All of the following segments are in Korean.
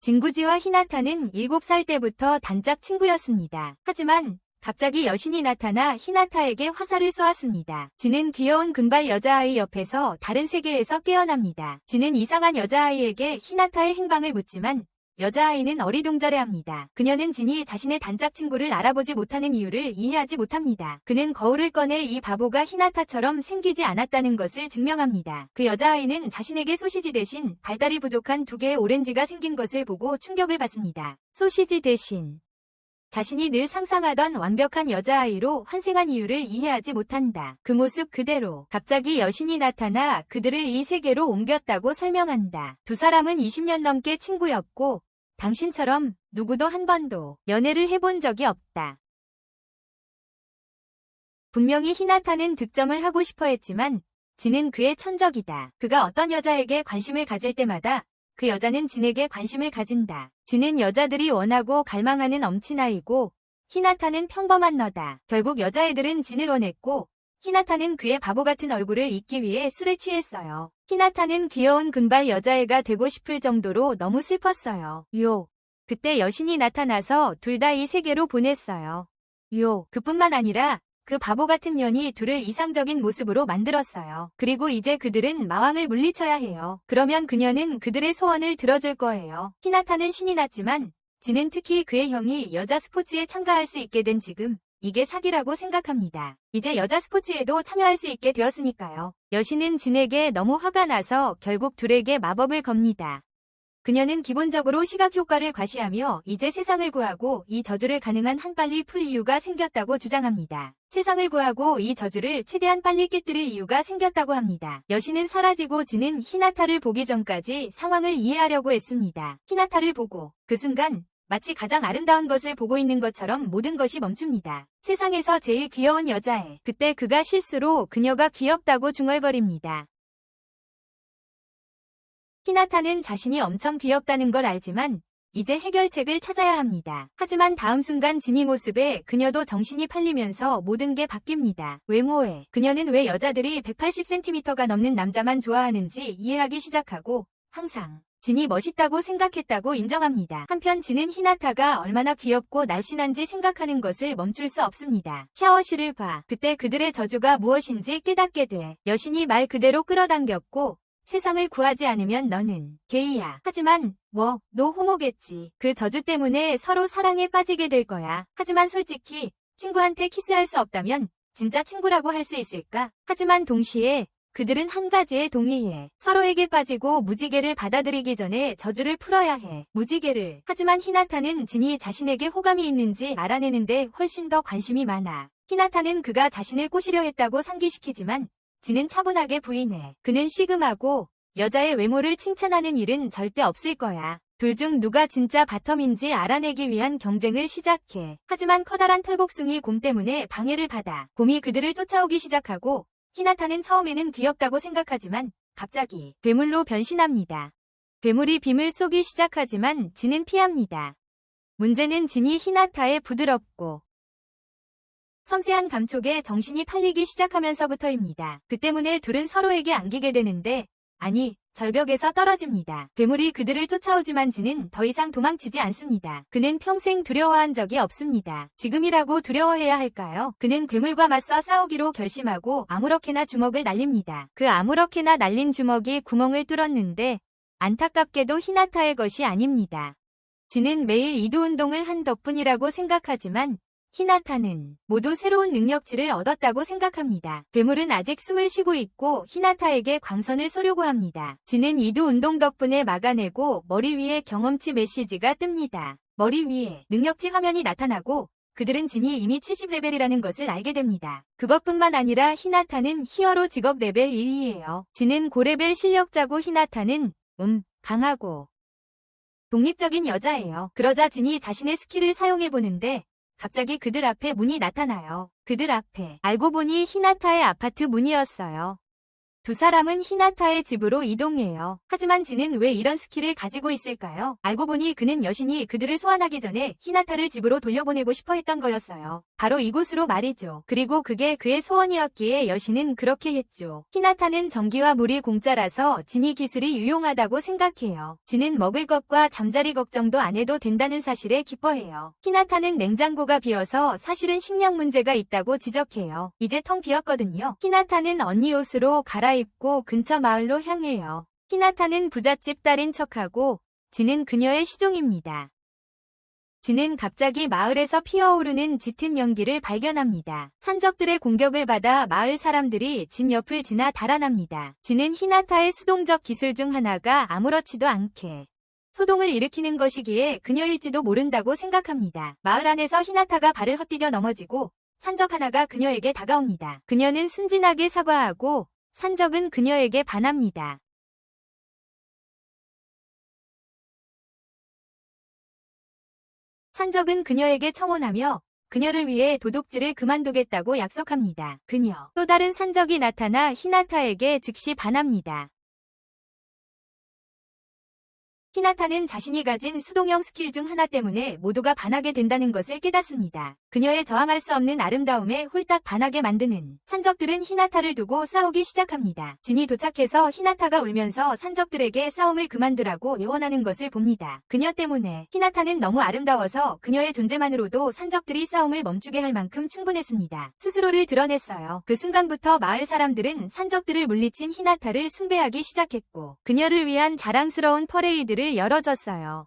진구지와 히나타는 7살 때부터 단짝 친구였습니다. 하지만 갑자기 여신이 나타나 히나타에게 화살을 쏘았습니다. 진은 귀여운 금발 여자아이 옆에서 다른 세계에서 깨어납니다. 진은 이상한 여자아이에게 히나타의 행방을 묻지만 여자아이는 어리둥절해합니다. 그녀는 진이 자신의 단짝 친구를 알아보지 못하는 이유를 이해하지 못합니다. 그는 거울을 꺼내 이 바보가 히나타처럼 생기지 않았다는 것을 증명합니다. 그 여자아이는 자신에게 소시지 대신 발달이 부족한 2개의 오렌지가 생긴 것을 보고 충격을 받습니다. 소시지 대신 자신이 늘 상상하던 완벽한 여자아이로 환생한 이유를 이해하지 못한다. 그 모습 그대로 갑자기 여신이 나타나 그들을 이 세계로 옮겼다고 설명한다. 두 사람은 20년 넘게 친구였고 당신처럼 누구도 한 번도 연애를 해본 적이 없다. 분명히 히나타는 득점을 하고 싶어 했지만 진은 그의 천적이다. 그가 어떤 여자에게 관심을 가질 때마다 그 여자는 진에게 관심을 가진다. 진은 여자들이 원하고 갈망하는 엄친아이고 히나타는 평범한 너다. 결국 여자애들은 진을 원했고 히나타는 그의 바보 같은 얼굴을 잊기 위해 술에 취했어요. 히나타는 귀여운 금발 여자애가 되고 싶을 정도로 너무 슬펐어요. 그때 여신이 나타나서 둘 다 이 세계로 보냈어요. 그뿐만 아니라 그 바보 같은 년이 둘을 이상적인 모습으로 만들었어요. 그리고 이제 그들은 마왕을 물리쳐야 해요. 그러면 그녀는 그들의 소원을 들어줄 거예요. 히나타는 신이 났지만 진은 특히 그의 형이 여자 스포츠에 참가할 수 있게 된 지금 이게 사기라고 생각합니다. 이제 여자 스포츠에도 참여할 수 있게 되었으니까요. 여신은 진에게 너무 화가 나서 결국 둘에게 마법을 겁니다. 그녀는 기본적으로 시각 효과를 과시하며 이제 세상을 구하고 이 저주를 가능한 한 빨리 풀 이유가 생겼다고 주장합니다. 세상을 구하고 이 저주를 최대한 빨리 깨뜨릴 이유가 생겼다고 합니다. 여신은 사라지고 진은 히나타를 보기 전까지 상황을 이해하려고 했습니다. 히나타를 보고 그 순간 마치 가장 아름다운 것을 보고 있는 것처럼 모든 것이 멈춥니다. 세상에서 제일 귀여운 여자애. 그때 그가 실수로 그녀가 귀엽다고 중얼거립니다. 히나타는 자신이 엄청 귀엽다는 걸 알지만 이제 해결책을 찾아야 합니다. 하지만 다음 순간 진이 모습에 그녀도 정신이 팔리면서 모든 게 바뀝니다. 외모에 그녀는 왜 여자들이 180cm가 넘는 남자만 좋아하는지 이해하기 시작하고 항상 진이 멋있다고 생각했다고 인정합니다. 한편 진은 히나타가 얼마나 귀엽고 날씬한지 생각하는 것을 멈출 수 없습니다. 샤워실을 봐. 그때 그들의 저주가 무엇인지 깨닫게 돼. 여신이 말 그대로 끌어당겼고 세상을 구하지 않으면 너는 게이야. 하지만 너 호모겠지. 그 저주 때문에 서로 사랑에 빠지게 될 거야. 하지만 솔직히 친구한테 키스할 수 없다면 진짜 친구라고 할 수 있을까? 하지만 동시에 그들은 한 가지에 동의해. 서로에게 빠지고 무지개를 받아들이기 전에 저주를 풀어야 해. 무지개를. 하지만 히나타는 진이 자신에게 호감이 있는지 알아내는데 훨씬 더 관심이 많아. 히나타는 그가 자신을 꼬시려 했다고 상기시키지만 진은 차분하게 부인해. 그는 시금하고 여자의 외모를 칭찬하는 일은 절대 없을 거야. 둘 중 누가 진짜 바텀인지 알아내기 위한 경쟁을 시작해. 하지만 커다란 털복숭이 곰 때문에 방해를 받아. 곰이 그들을 쫓아오기 시작하고 히나타는 처음에는 귀엽다고 생각하지만 갑자기 괴물로 변신합니다. 괴물이 빔을 쏘기 시작하지만 진은 피합니다. 문제는 진이 히나타의 부드럽고 섬세한 감촉에 정신이 팔리기 시작하면서부터입니다. 그 때문에 둘은 서로에게 안기게 되는데 절벽에서 떨어집니다. 괴물이 그들을 쫓아오지만 진은 더 이상 도망치지 않습니다. 그는 평생 두려워한 적이 없습니다. 지금이라고 두려워해야 할까요? 그는 괴물과 맞서 싸우기로 결심하고 아무렇게나 주먹을 날립니다. 그 아무렇게나 날린 주먹이 구멍을 뚫었는데 안타깝게도 히나타의 것이 아닙니다. 진은 매일 이두 운동을 한 덕분이라고 생각하지만 히나타는 모두 새로운 능력치를 얻었다고 생각합니다. 괴물은 아직 숨을 쉬고 있고 히나타에게 광선을 쏘려고 합니다. 진은 이두 운동 덕분에 막아내고 머리 위에 경험치 메시지가 뜹니다. 머리 위에 능력치 화면이 나타나고 그들은 진이 이미 70레벨이라는 것을 알게 됩니다. 그것뿐만 아니라 히나타는 히어로 직업 레벨 1이에요. 진은 고레벨 실력자고 히나타는 강하고 독립적인 여자예요. 그러자 진이 자신의 스킬을 사용해보는데 갑자기 그들 앞에 문이 나타나요. 그들 앞에 알고 보니 히나타의 아파트 문이었어요. 두 사람은 히나타의 집으로 이동해요. 하지만 진은 왜 이런 스킬을 가지고 있을까요? 알고 보니 그는 여신이 그들을 소환하기 전에 히나타를 집으로 돌려보내고 싶어 했던 거였어요. 바로 이곳으로 말이죠. 그리고 그게 그의 소원이었기에 여신은 그렇게 했죠. 히나타는 전기와 물이 공짜라서 진이 기술이 유용하다고 생각해요. 진은 먹을 것과 잠자리 걱정도 안 해도 된다는 사실에 기뻐해요. 히나타는 냉장고가 비어서 사실은 식량 문제가 있다고 지적해요. 이제 텅 비었거든요. 히나타는 언니 옷으로 갈아입고 근처 마을로 향해요. 히나타는 부잣집 딸인 척하고 진은 그녀의 시종입니다. 진은 갑자기 마을에서 피어오르는 짙은 연기를 발견합니다. 산적들의 공격을 받아 마을 사람들이 진 옆을 지나 달아납니다. 진은 히나타의 수동적 기술 중 하나가 아무렇지도 않게 소동을 일으키는 것이기에 그녀일지도 모른다고 생각합니다. 마을 안에서 히나타가 발을 헛디뎌 넘어지고 산적 하나가 그녀에게 다가옵니다. 그녀는 순진하게 사과하고 산적은 그녀에게 반합니다. 산적은 그녀에게 청혼하며 그녀를 위해 도둑질을 그만두겠다고 약속합니다. 그녀. 또 다른 산적이 나타나 히나타에게 즉시 반합니다. 히나타는 자신이 가진 수동형 스킬 중 하나 때문에 모두가 반하게 된다는 것을 깨닫습니다. 그녀의 저항할 수 없는 아름다움에 홀딱 반하게 만드는 산적들은 히나타를 두고 싸우기 시작합니다. 진이 도착해서 히나타가 울면서 산적들에게 싸움을 그만두라고 요원하는 것을 봅니다. 그녀 때문에 히나타는 너무 아름다워서 그녀의 존재만으로도 산적들이 싸움을 멈추게 할 만큼 충분했습니다. 스스로를 드러냈어요. 그 순간부터 마을 사람들은 산적들을 물리친 히나타를 숭배하기 시작했고 그녀를 위한 자랑스러운 퍼레이드를 열어줬어요.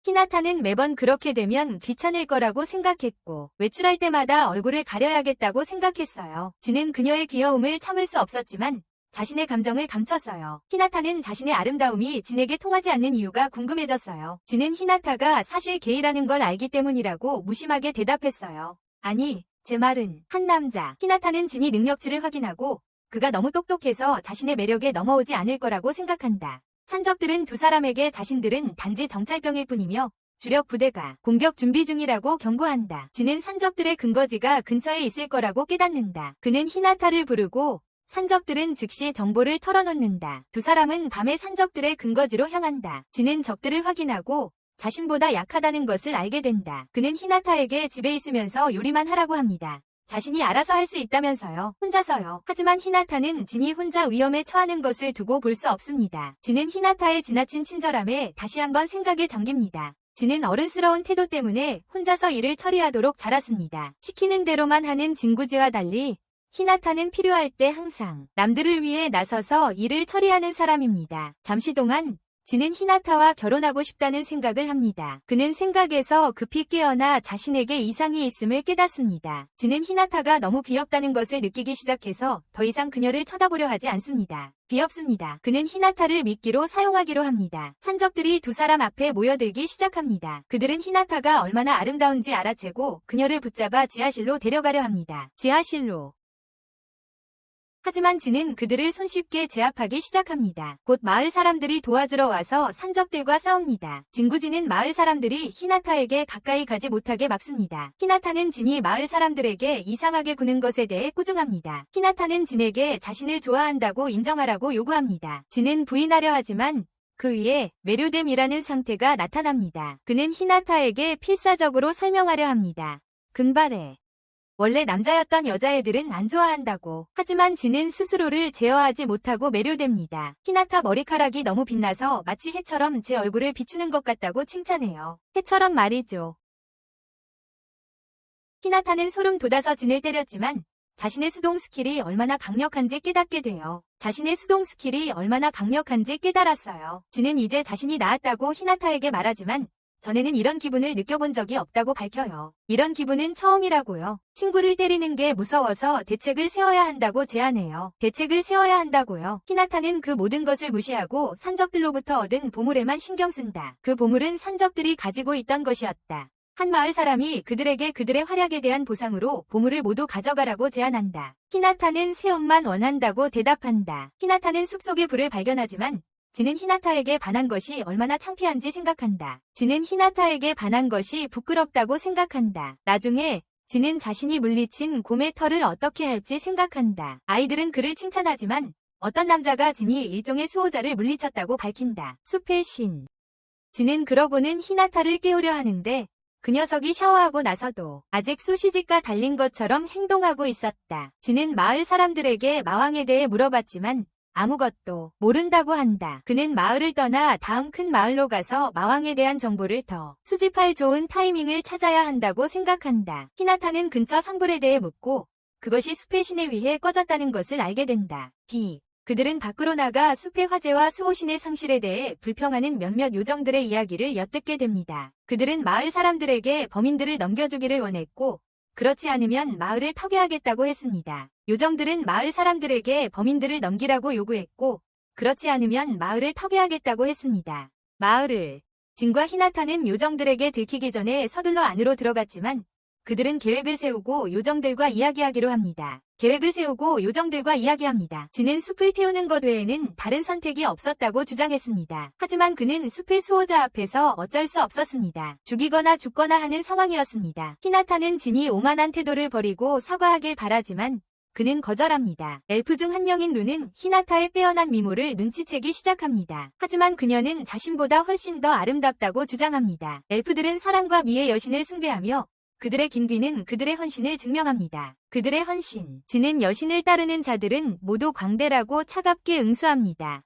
히나타는 매번 그렇게 되면 귀찮을 거라고 생각했고 외출할 때마다 얼굴을 가려야겠다고 생각했어요. 진은 그녀의 귀여움을 참을 수 없었지만 자신의 감정을 감췄어요. 히나타는 자신의 아름다움이 진에게 통하지 않는 이유가 궁금해졌어요. 진은 히나타가 사실 게이라는 걸 알기 때문이라고 무심하게 대답했어요. 아니, 제 말은 한 남자. 히나타는 진이 능력치를 확인하고 그가 너무 똑똑해서 자신의 매력에 넘어오지 않을 거라고 생각한다. 산적들은 두 사람에게 자신들은 단지 정찰병일 뿐이며 주력 부대가 공격 준비 중이라고 경고한다. 진은 산적들의 근거지가 근처에 있을 거라고 깨닫는다. 그는 히나타를 부르고 산적들은 즉시 정보를 털어놓는다. 두 사람은 밤에 산적들의 근거지로 향한다. 진은 적들을 확인하고 자신보다 약하다는 것을 알게 된다. 그는 히나타에게 집에 있으면서 요리만 하라고 합니다. 자신이 알아서 할 수 있다면서요. 혼자서요. 하지만 히나타는 진이 혼자 위험에 처하는 것을 두고 볼 수 없습니다. 진은 히나타의 지나친 친절함에 다시 한번 생각에 잠깁니다. 진은 어른스러운 태도 때문에 혼자서 일을 처리하도록 자랐습니다. 시키는 대로만 하는 진구지와 달리 히나타는 필요할 때 항상 남들을 위해 나서서 일을 처리하는 사람입니다. 잠시 동안 진은 히나타와 결혼하고 싶다는 생각을 합니다. 그는 생각에서 급히 깨어나 자신에게 이상이 있음을 깨닫습니다. 진은 히나타가 너무 귀엽다는 것을 느끼기 시작해서 더 이상 그녀를 쳐다보려 하지 않습니다. 귀엽습니다. 그는 히나타를 미끼로 사용하기로 합니다. 산적들이 두 사람 앞에 모여들기 시작합니다. 그들은 히나타가 얼마나 아름다운지 알아채고 그녀를 붙잡아 지하실로 데려가려 합니다. 지하실로. 하지만 진은 그들을 손쉽게 제압하기 시작합니다. 곧 마을 사람들이 도와주러 와서 산적들과 싸웁니다. 진구지는 마을 사람들이 히나타에게 가까이 가지 못하게 막습니다. 히나타는 진이 마을 사람들에게 이상하게 구는 것에 대해 꾸중합니다. 히나타는 진에게 자신을 좋아한다고 인정하라고 요구합니다. 진은 부인하려 하지만 그 위에 매료됨이라는 상태가 나타납니다. 그는 히나타에게 필사적으로 설명하려 합니다. 금발에 원래 남자였던 여자애들은 안 좋아한다고. 하지만 진은 스스로를 제어하지 못하고 매료됩니다. 히나타 머리카락이 너무 빛나서 마치 해처럼 제 얼굴을 비추는 것 같다고 칭찬해요. 해처럼 말이죠. 히나타는 소름 돋아서 진을 때렸지만 자신의 수동 스킬이 얼마나 강력한지 깨닫게 돼요. 자신의 수동 스킬이 얼마나 강력한지 깨달았어요. 진은 이제 자신이 나았다고 히나타에게 말하지만 전에는 이런 기분을 느껴본 적이 없다고 밝혀요. 이런 기분은 처음이라고요. 친구를 때리는 게 무서워서 대책을 세워야 한다고 제안해요. 대책을 세워야 한다고요. 히나타는 그 모든 것을 무시하고 산적들로부터 얻은 보물에만 신경 쓴다. 그 보물은 산적들이 가지고 있던 것이었다. 한 마을 사람이 그들에게 그들의 활약에 대한 보상으로 보물을 모두 가져가라고 제안한다. 히나타는 새 옷만 원한다고 대답한다. 히나타는 숲속의 불을 발견하지만 진은 히나타에게 반한 것이 얼마나 창피한지 생각한다. 진은 히나타에게 반한 것이 부끄럽다고 생각한다. 나중에 진은 자신이 물리친 곰의 털을 어떻게 할지 생각한다. 아이들은 그를 칭찬하지만 어떤 남자가 진이 일종의 수호자를 물리쳤다고 밝힌다. 숲의 신. 진은 그러고는 히나타를 깨우려 하는데 그 녀석이 샤워하고 나서도 아직 소시지가 달린 것처럼 행동하고 있었다. 진은 마을 사람들에게 마왕에 대해 물어봤지만 아무것도 모른다고 한다. 그는 마을을 떠나 다음 큰 마을로 가서 마왕에 대한 정보를 더 수집할 좋은 타이밍을 찾아야 한다고 생각한다. 히나타는 근처 산불에 대해 묻고 그것이 숲의 신에 의해 꺼졌다는 것을 알게 된다. 그들은 밖으로 나가 숲의 화재와 수호신의 상실에 대해 불평하는 몇몇 요정들의 이야기를 엿듣게 됩니다. 그들은 마을 사람들에게 범인들을 넘겨주기를 원했고 그렇지 않으면 마을을 파괴하겠다고 했습니다. 요정들은 마을 사람들에게 범인들을 넘기라고 요구했고 그렇지 않으면 마을을 파괴하겠다고 했습니다. 진과 히나타는 요정들에게 들키기 전에 서둘러 안으로 들어갔지만 그들은 계획을 세우고 요정들과 이야기하기로 합니다. 진은 숲을 태우는 것 외에는 다른 선택이 없었다고 주장했습니다. 하지만 그는 숲의 수호자 앞에서 어쩔 수 없었습니다. 죽이거나 죽거나 하는 상황이었습니다. 히나타는 진이 오만한 태도를 버리고 사과하길 바라지만 그는 거절합니다. 엘프 중 한 명인 루는 히나타의 빼어난 미모를 눈치채기 시작합니다. 하지만 그녀는 자신보다 훨씬 더 아름답다고 주장합니다. 엘프들은 사랑과 미의 여신을 숭배하며 그들의 긴 귀는 그들의 헌신을 증명합니다. 그들의 헌신. 진은 여신을 따르는 자들은 모두 광대라고 차갑게 응수합니다.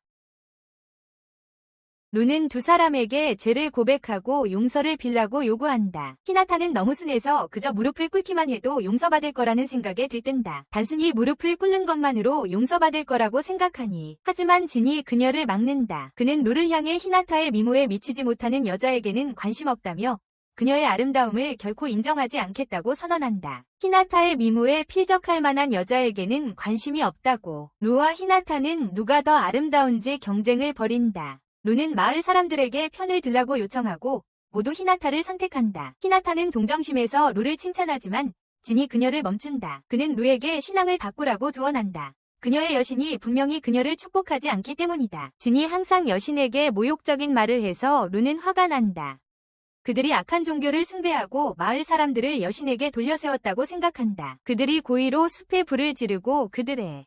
루는 두 사람에게 죄를 고백하고 용서를 빌라고 요구한다. 히나타는 너무 순해서 그저 무릎을 꿇기만 해도 용서받을 거라는 생각에 들뜬다. 단순히 무릎을 꿇는 것만으로 용서받을 거라고 생각하니. 하지만 진이 그녀를 막는다. 그는 루를 향해 히나타의 미모에 미치지 못하는 여자에게는 관심 없다며 그녀의 아름다움을 결코 인정하지 않겠다고 선언한다. 히나타의 미모에 필적할 만한 여자에게는 관심이 없다고. 루와 히나타는 누가 더 아름다운지 경쟁을 벌인다. 루는 마을 사람들에게 편을 들라고 요청하고 모두 히나타를 선택한다. 히나타는 동정심에서 루를 칭찬하지만 진이 그녀를 멈춘다. 그는 루에게 신앙을 바꾸라고 조언한다. 그녀의 여신이 분명히 그녀를 축복하지 않기 때문이다. 진이 항상 여신에게 모욕적인 말을 해서 루는 화가 난다. 그들이 악한 종교를 숭배하고 마을 사람들을 여신에게 돌려세웠다고 생각한다. 그들이 고의로 숲에 불을 지르고 그들의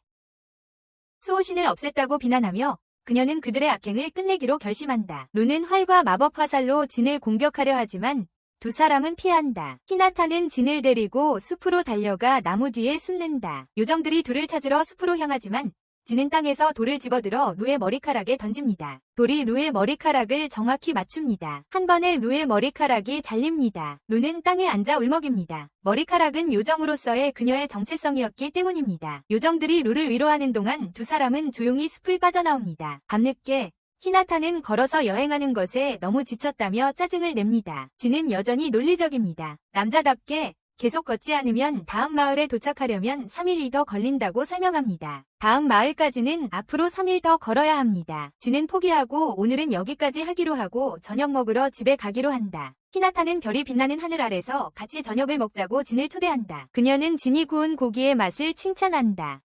수호신을 없앴다고 비난하며 그녀는 그들의 악행을 끝내기로 결심한다. 루는 활과 마법 화살로 진을 공격하려 하지만 두 사람은 피한다. 히나타는 진을 데리고 숲으로 달려가 나무 뒤에 숨는다. 요정들이 둘을 찾으러 숲으로 향하지만 진은 땅에서 돌을 집어들어 루의 머리카락에 던집니다. 돌이 루의 머리카락을 정확히 맞춥니다. 한 번에 루의 머리카락이 잘립니다. 루는 땅에 앉아 울먹입니다. 머리카락은 요정으로서의 그녀의 정체성이었기 때문입니다. 요정들이 루를 위로하는 동안 두 사람은 조용히 숲을 빠져나옵니다. 밤늦게 히나타는 걸어서 여행하는 것에 너무 지쳤다며 짜증을 냅니다. 진은 여전히 논리적입니다. 남자답게 계속 걷지 않으면 다음 마을에 도착하려면 3일이 더 걸린다고 설명합니다. 다음 마을까지는 앞으로 3일 더 걸어야 합니다. 진은 포기하고 오늘은 여기까지 하기로 하고 저녁 먹으러 집에 가기로 한다. 히나타는 별이 빛나는 하늘 아래서 같이 저녁을 먹자고 진을 초대한다. 그녀는 진이 구운 고기의 맛을 칭찬한다.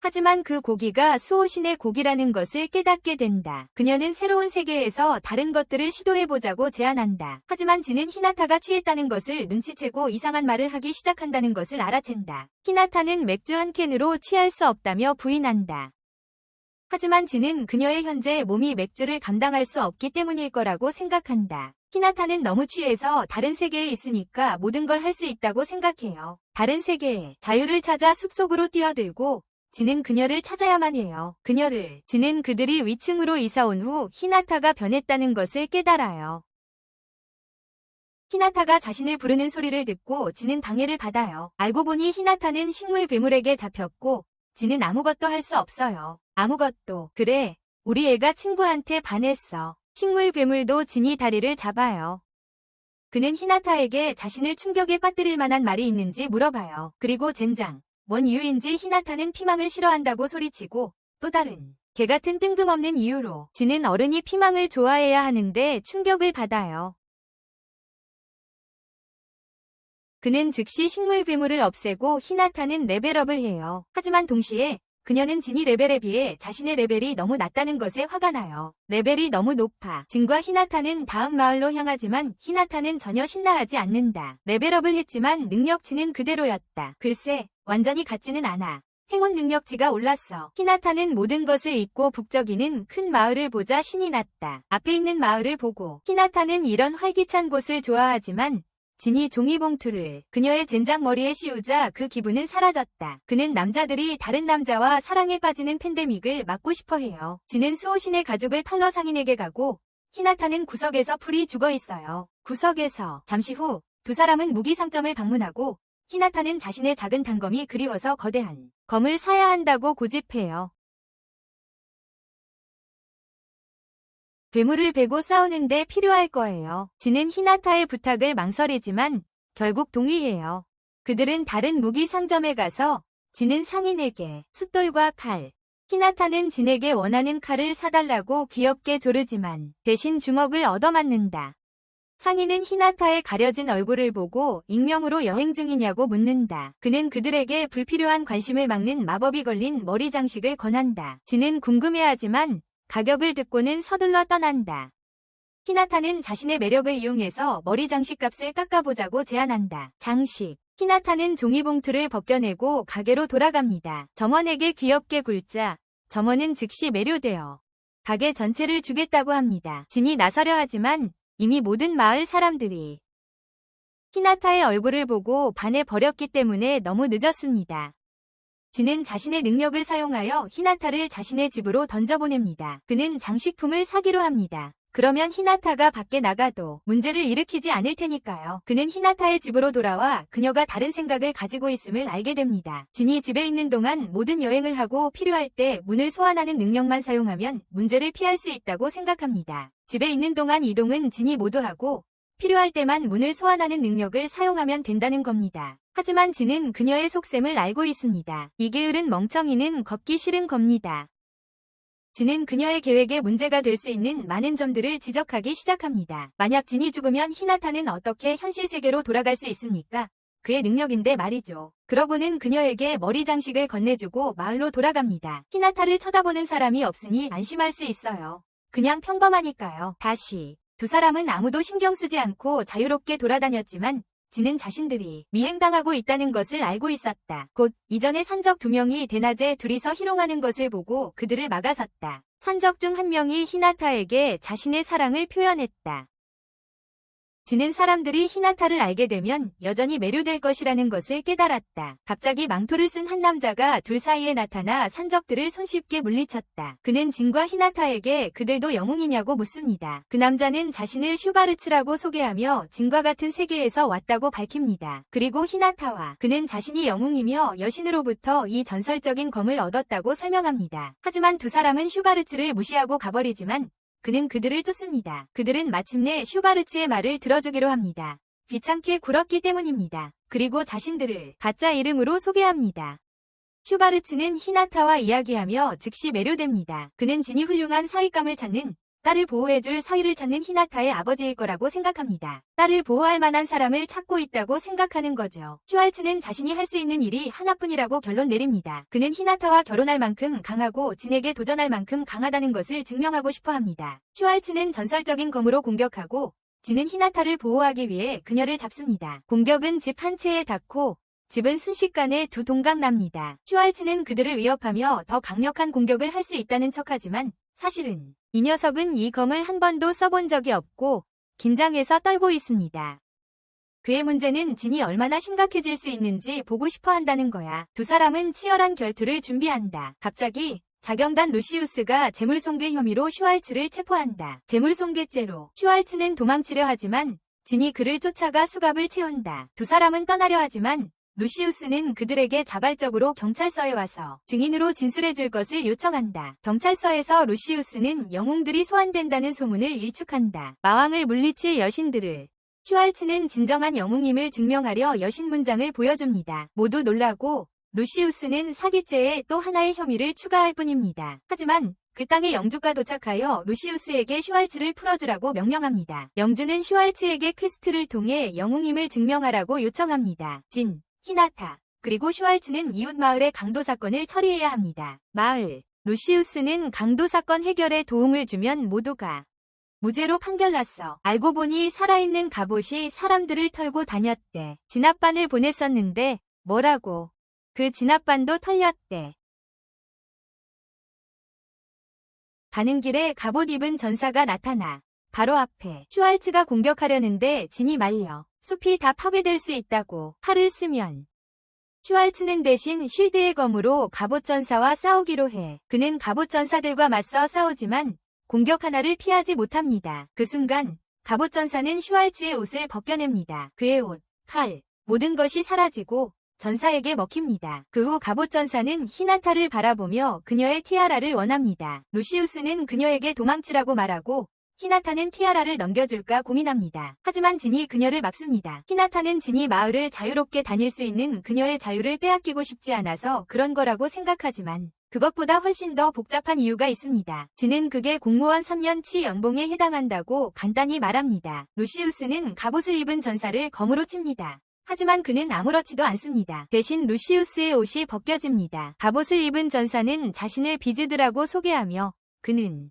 하지만 그 고기가 수호신의 고기라는 것을 깨닫게 된다. 그녀는 새로운 세계에서 다른 것들을 시도해보자고 제안한다. 하지만 진은 히나타가 취했다는 것을 눈치채고 이상한 말을 하기 시작한다는 것을 알아챈다. 히나타는 맥주 한 캔으로 취할 수 없다며 부인한다. 하지만 진은 그녀의 현재 몸이 맥주를 감당할 수 없기 때문일 거라고 생각한다. 히나타는 너무 취해서 다른 세계에 있으니까 모든 걸 할 수 있다고 생각해요. 다른 세계에 자유를 찾아 숲속으로 뛰어들고 진은 그녀를 찾아야만 해요. 진은 그들이 위층으로 이사온 후 히나타가 변했다는 것을 깨달아요. 히나타가 자신을 부르는 소리를 듣고 진은 방해를 받아요. 알고 보니 히나타는 식물 괴물에게 잡혔고 진은 아무것도 할 수 없어요. 아무것도. 그래, 우리 애가 친구한테 반했어. 식물 괴물도 진이 다리를 잡아요. 그는 히나타에게 자신을 충격에 빠뜨릴 만한 말이 있는지 물어봐요. 그리고 젠장. 뭔 이유인지 히나타는 피망을 싫어한다고 소리치고 또 다른 개같은 뜬금없는 이유로 진은 어른이 피망을 좋아해야 하는데 충격을 받아요. 그는 즉시 식물 괴물을 없애고 히나타는 레벨업을 해요. 하지만 동시에 그녀는 진이 레벨에 비해 자신의 레벨이 너무 낮다는 것에 화가 나요. 레벨이 너무 높아 진과 히나타는 다음 마을로 향하지만 히나타는 전혀 신나하지 않는다. 레벨업을 했지만 능력치는 그대로였다. 글쎄, 완전히 같지는 않아. 행운 능력치가 올랐어. 히나타는 모든 것을 잊고 북적이는 큰 마을을 보자 신이 났다. 앞에 있는 마을을 보고 히나타는 이런 활기찬 곳을 좋아하지만 진이 종이봉투를 그녀의 젠장 머리에 씌우자 그 기분은 사라졌다. 그는 남자들이 다른 남자와 사랑에 빠지는 팬데믹을 막고 싶어 해요. 진은 수호신의 가죽을 팔러 상인에게 가고 히나타는 구석에서 풀이 죽어 있어요. 구석에서 잠시 후 두 사람은 무기 상점을 방문하고 히나타는 자신의 작은 단검이 그리워서 거대한 검을 사야 한다고 고집해요. 괴물을 베고 싸우는데 필요할 거예요. 진은 히나타의 부탁을 망설이지만 결국 동의해요. 그들은 다른 무기 상점에 가서 진은 상인에게 숫돌과 칼, 히나타는 진에게 원하는 칼을 사달라고 귀엽게 조르지만 대신 주먹을 얻어맞는다. 상인은 히나타의 가려진 얼굴을 보고 익명으로 여행 중이냐고 묻는다. 그는 그들에게 불필요한 관심을 막는 마법이 걸린 머리 장식을 권한다. 진은 궁금해하지만 가격을 듣고는 서둘러 떠난다. 히나타는 자신의 매력을 이용해서 머리 장식 값을 깎아보자고 제안한다. 장식. 히나타는 종이봉투를 벗겨내고 가게로 돌아갑니다. 점원에게 귀엽게 굴자 점원은 즉시 매료되어 가게 전체를 주겠다고 합니다. 진이 나서려 하지만 이미 모든 마을 사람들이 히나타의 얼굴을 보고 반해버렸기 때문에 너무 늦었습니다. 진은 자신의 능력을 사용하여 히나타를 자신의 집으로 던져보냅니다. 그는 장식품을 사기로 합니다. 그러면 히나타가 밖에 나가도 문제를 일으키지 않을 테니까요. 그는 히나타의 집으로 돌아와 그녀가 다른 생각을 가지고 있음을 알게 됩니다. 진이 집에 있는 동안 모든 여행을 하고 필요할 때 문을 소환하는 능력만 사용하면 문제를 피할 수 있다고 생각합니다. 집에 있는 동안 이동은 진이 모두 하고 필요할 때만 문을 소환하는 능력을 사용하면 된다는 겁니다. 하지만 진은 그녀의 속셈을 알고 있습니다. 이 게으른 멍청이는 걷기 싫은 겁니다. 진은 그녀의 계획에 문제가 될 수 있는 많은 점들을 지적하기 시작합니다. 만약 진이 죽으면 히나타는 어떻게 현실 세계로 돌아갈 수 있습니까? 그의 능력인데 말이죠. 그러고는 그녀에게 머리 장식을 건네주고 마을로 돌아갑니다. 히나타를 쳐다보는 사람이 없으니 안심할 수 있어요. 그냥 평범하니까요. 다시 두 사람은 아무도 신경 쓰지 않고 자유롭게 돌아다녔지만 진은 자신들이 미행당하고 있다는 것을 알고 있었다. 곧 이전에 산적 두 명이 대낮에 둘이서 희롱하는 것을 보고 그들을 막아섰다. 산적 중 한 명이 히나타에게 자신의 사랑을 표현했다. 진은 사람들이 히나타를 알게 되면 여전히 매료될 것이라는 것을 깨달았다. 갑자기 망토를 쓴 한 남자가 둘 사이에 나타나 산적들을 손쉽게 물리쳤다. 그는 진과 히나타에게 그들도 영웅이냐고 묻습니다. 그 남자는 자신을 슈바르츠라고 소개하며 진과 같은 세계에서 왔다고 밝힙니다. 그리고 히나타와 그는 자신이 영웅이며 여신으로부터 이 전설적인 검을 얻었다고 설명합니다. 하지만 두 사람은 슈바르츠를 무시하고 가버리지만 그는 그들을 쫓습니다. 그들은 마침내 슈바르츠의 말을 들어주기로 합니다. 귀찮게 굴었기 때문입니다. 그리고 자신들을 가짜 이름으로 소개합니다. 슈바르츠는 히나타와 이야기하며 즉시 매료됩니다. 그는 진이 훌륭한 사윗감을 찾는 딸을 보호해줄 서희를 찾는 히나타의 아버지일 거라고 생각합니다. 딸을 보호할 만한 사람을 찾고 있다고 생각하는 거죠. 슈왈츠는 자신이 할 수 있는 일이 하나뿐이라고 결론 내립니다. 그는 히나타와 결혼할 만큼 강하고 진에게 도전할 만큼 강하다는 것을 증명하고 싶어 합니다. 슈왈츠는 전설적인 검으로 공격하고 진은 히나타를 보호하기 위해 그녀를 잡습니다. 공격은 집 한 채에 닿고 집은 순식간에 두 동강 납니다. 슈왈츠는 그들을 위협하며 더 강력한 공격을 할 수 있다는 척하지만 사실은 이 녀석은 이 검을 한 번도 써본 적이 없고 긴장해서 떨고 있습니다. 그의 문제는 진이 얼마나 심각해질 수 있는지 보고 싶어 한다는 거야. 두 사람은 치열한 결투를 준비한다. 갑자기 자경단 루시우스가 재물손괴 혐의로 슈왈츠를 체포한다. 재물손괴죄로 슈왈츠는 도망치려 하지만 진이 그를 쫓아가 수갑을 채운다. 두 사람은 떠나려 하지만 루시우스는 그들에게 자발적으로 경찰서에 와서 증인으로 진술해줄 것을 요청한다. 경찰서에서 루시우스는 영웅들이 소환된다는 소문을 일축한다. 마왕을 물리칠 여신들을 슈왈츠는 진정한 영웅임을 증명하려 여신 문장을 보여줍니다. 모두 놀라고 루시우스는 사기죄에 또 하나의 혐의를 추가할 뿐입니다. 하지만 그 땅에 영주가 도착하여 루시우스에게 슈왈츠를 풀어주라고 명령합니다. 영주는 슈왈츠에게 퀘스트를 통해 영웅임을 증명하라고 요청합니다. 진, 히나타, 그리고 슈왈츠는 이웃 마을의 강도 사건을 처리해야 합니다. 마을. 루시우스는 강도 사건 해결에 도움을 주면 모두가 무죄로 판결났어. 알고 보니 살아있는 갑옷이 사람들을 털고 다녔대. 진압반을 보냈었는데 뭐라고? 그 진압반도 털렸대. 가는 길에 갑옷 입은 전사가 나타나 바로 앞에 슈왈츠가 공격하려는데 진이 말려 숲이 다 파괴될 수 있다고 칼을 쓰면 슈왈츠는 대신 쉴드의 검으로 갑옷 전사와 싸우기로 해. 그는 갑옷 전사들과 맞서 싸우지만 공격 하나를 피하지 못합니다. 그 순간 갑옷 전사는 슈왈츠의 옷을 벗겨냅니다. 그의 옷, 칼, 모든 것이 사라지고 전사에게 먹힙니다. 그 후 갑옷 전사는 히나타를 바라보며 그녀의 티아라를 원합니다. 루시우스는 그녀에게 도망치라고 말하고 히나타는 티아라를 넘겨줄까 고민합니다. 하지만 진이 그녀를 막습니다. 히나타는 진이 마을을 자유롭게 다닐 수 있는 그녀의 자유를 빼앗기고 싶지 않아서 그런 거라고 생각하지만 그것보다 훨씬 더 복잡한 이유가 있습니다. 진은 그게 공무원 3년치 연봉에 해당한다고 간단히 말합니다. 루시우스는 갑옷을 입은 전사를 검으로 칩니다. 하지만 그는 아무렇지도 않습니다. 대신 루시우스의 옷이 벗겨집니다. 갑옷을 입은 전사는 자신을 비즈드라고 소개하며 그는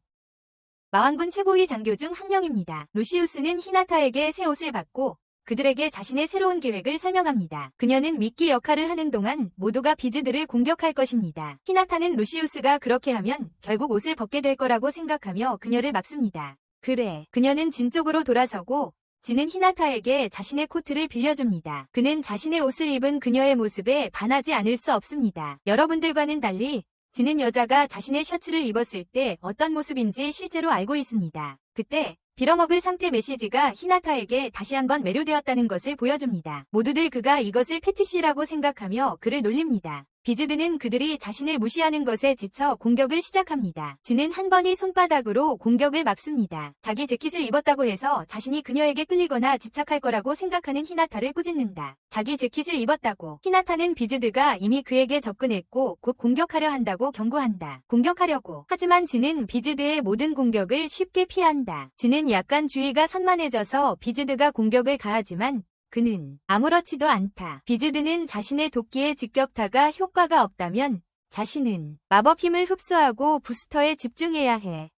마왕군 최고위 장교 중 한 명입니다. 루시우스는 히나타에게 새 옷을 받고 그들에게 자신의 새로운 계획을 설명합니다. 그녀는 미끼 역할을 하는 동안 모두가 비즈들을 공격할 것입니다. 히나타는 루시우스가 그렇게 하면 결국 옷을 벗게 될 거라고 생각하며 그녀를 막습니다. 그래, 그녀는 진 쪽으로 돌아서고 진은 히나타에게 자신의 코트를 빌려줍니다. 그는 자신의 옷을 입은 그녀의 모습에 반하지 않을 수 없습니다. 여러분들과는 달리 진은 여자가 자신의 셔츠를 입었을 때 어떤 모습인지 실제로 알고 있습니다. 그때 빌어먹을 상태 메시지가 히나타에게 다시 한번 매료되었다는 것을 보여줍니다. 모두들 그가 이것을 패티시라고 생각하며 그를 놀립니다. 비즈드는 그들이 자신을 무시하는 것에 지쳐 공격을 시작합니다. 진은 한 번이 손바닥으로 공격을 막습니다. 자기 재킷을 입었다고 해서 자신이 그녀에게 끌리거나 집착할 거라고 생각하는 히나타를 꾸짖는다. 자기 재킷을 입었다고. 히나타는 비즈드가 이미 그에게 접근했고 곧 공격하려 한다고 경고한다. 공격하려고. 하지만 진은 비즈드의 모든 공격을 쉽게 피한다. 진은 약간 주의가 산만해져서 비즈드가 공격을 가하지만 그는 아무렇지도 않다. 비즈드는 자신의 도끼의 직격타가 효과가 없다면 자신은 마법 힘을 흡수하고 부스터에 집중해야 해.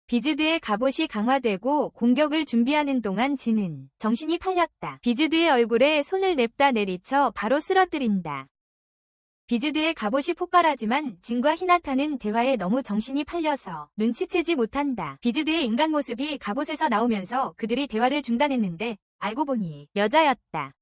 비즈드의 갑옷이 강화되고 공격을 준비하는 동안 진은 정신이 팔렸다. 비즈드의 얼굴에 손을 냅다 내리쳐 바로 쓰러뜨린다. 비즈드의 갑옷이 폭발하지만 진과 히나타는 대화에 너무 정신이 팔려서 눈치채지 못한다. 비즈드의 인간 모습이 갑옷에서 나오면서 그들이 대화를 중단했는데 알고 보니 여자였다.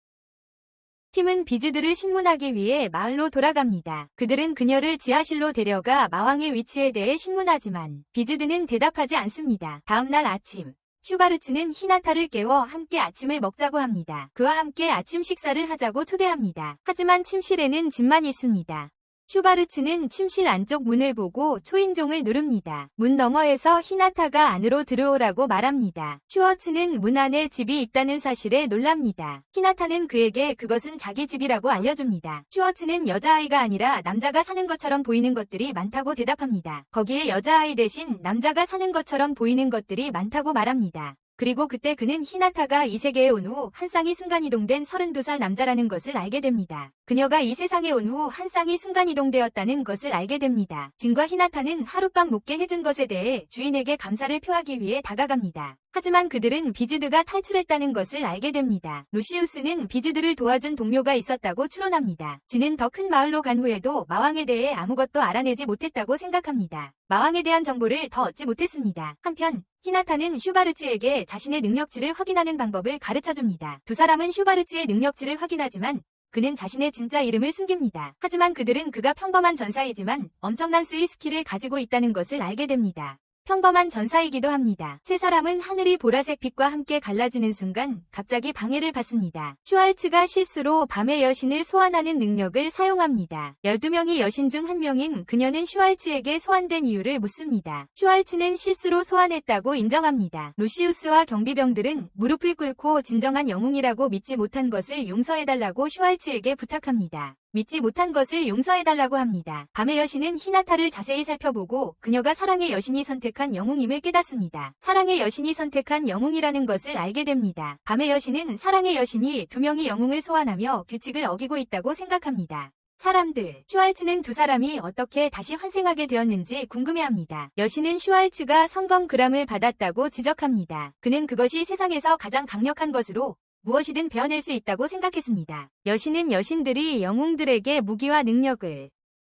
팀은 비즈드를 신문하기 위해 마을로 돌아갑니다. 그들은 그녀를 지하실로 데려가 마왕의 위치에 대해 신문하지만 비즈드는 대답하지 않습니다. 다음날 아침 슈바르츠는 히나타를 깨워 함께 아침을 먹자고 합니다. 그와 함께 아침 식사를 하자고 초대합니다. 하지만 침실에는 진만 있습니다. 슈바르츠는 침실 안쪽 문을 보고 초인종을 누릅니다. 문 너머에서 히나타가 안으로 들어오라고 말합니다. 슈워츠는 문 안에 집이 있다는 사실에 놀랍니다. 히나타는 그에게 그것은 자기 집이라고 알려줍니다. 슈워츠는 여자아이가 아니라 남자가 사는 것처럼 보이는 것들이 많다고 대답합니다. 거기에 여자아이 대신 남자가 사는 것처럼 보이는 것들이 많다고 말합니다. 그리고 그때 그는 히나타가 이 세계에 온 후 한 쌍이 순간이동된 32살 남자라는 것을 알게 됩니다. 그녀가 이 세상에 온 후 한 쌍이 순간이동되었다는 것을 알게 됩니다. 진과 히나타는 하룻밤 묵게 해준 것에 대해 주인에게 감사를 표하기 위해 다가갑니다. 하지만 그들은 비즈드가 탈출했다는 것을 알게 됩니다. 루시우스는 비즈드를 도와준 동료가 있었다고 추론합니다. 진은 더 큰 마을로 간 후에도 마왕에 대해 아무것도 알아내지 못했다고 생각합니다. 마왕에 대한 정보를 더 얻지 못했습니다. 한편 히나타는 슈바르츠에게 자신의 능력치를 확인하는 방법을 가르쳐줍니다. 두 사람은 슈바르츠의 능력치를 확인하지만 그는 자신의 진짜 이름을 숨깁니다. 하지만 그들은 그가 평범한 전사이지만 엄청난 수의 스킬을 가지고 있다는 것을 알게 됩니다. 평범한 전사이기도 합니다. 세 사람은 하늘이 보라색 빛과 함께 갈라지는 순간 갑자기 방해를 받습니다. 슈왈츠가 실수로 밤의 여신을 소환하는 능력을 사용합니다. 12명의 여신 중 한 명인 그녀는 슈왈츠에게 소환된 이유를 묻습니다. 슈왈츠는 실수로 소환했다고 인정합니다. 루시우스와 경비병들은 무릎을 꿇고 진정한 영웅이라고 믿지 못한 것을 용서해달라고 슈왈츠에게 부탁합니다. 믿지 못한 것을 용서해달라고 합니다. 밤의 여신은 히나타를 자세히 살펴보고 그녀가 사랑의 여신이 선택한 영웅임을 깨닫습니다. 사랑의 여신이 선택한 영웅이라는 것을 알게 됩니다. 밤의 여신은 사랑의 여신이 두 명의 영웅을 소환하며 규칙을 어기고 있다고 생각합니다. 사람들, 슈왈츠는 두 사람이 어떻게 다시 환생하게 되었는지 궁금해합니다. 여신은 슈왈츠가 성검그람을 받았다고 지적합니다. 그는 그것이 세상에서 가장 강력한 것으로 무엇이든 베어낼 수 있다고 생각했습니다. 여신은 여신들이 영웅들에게 무기와 능력을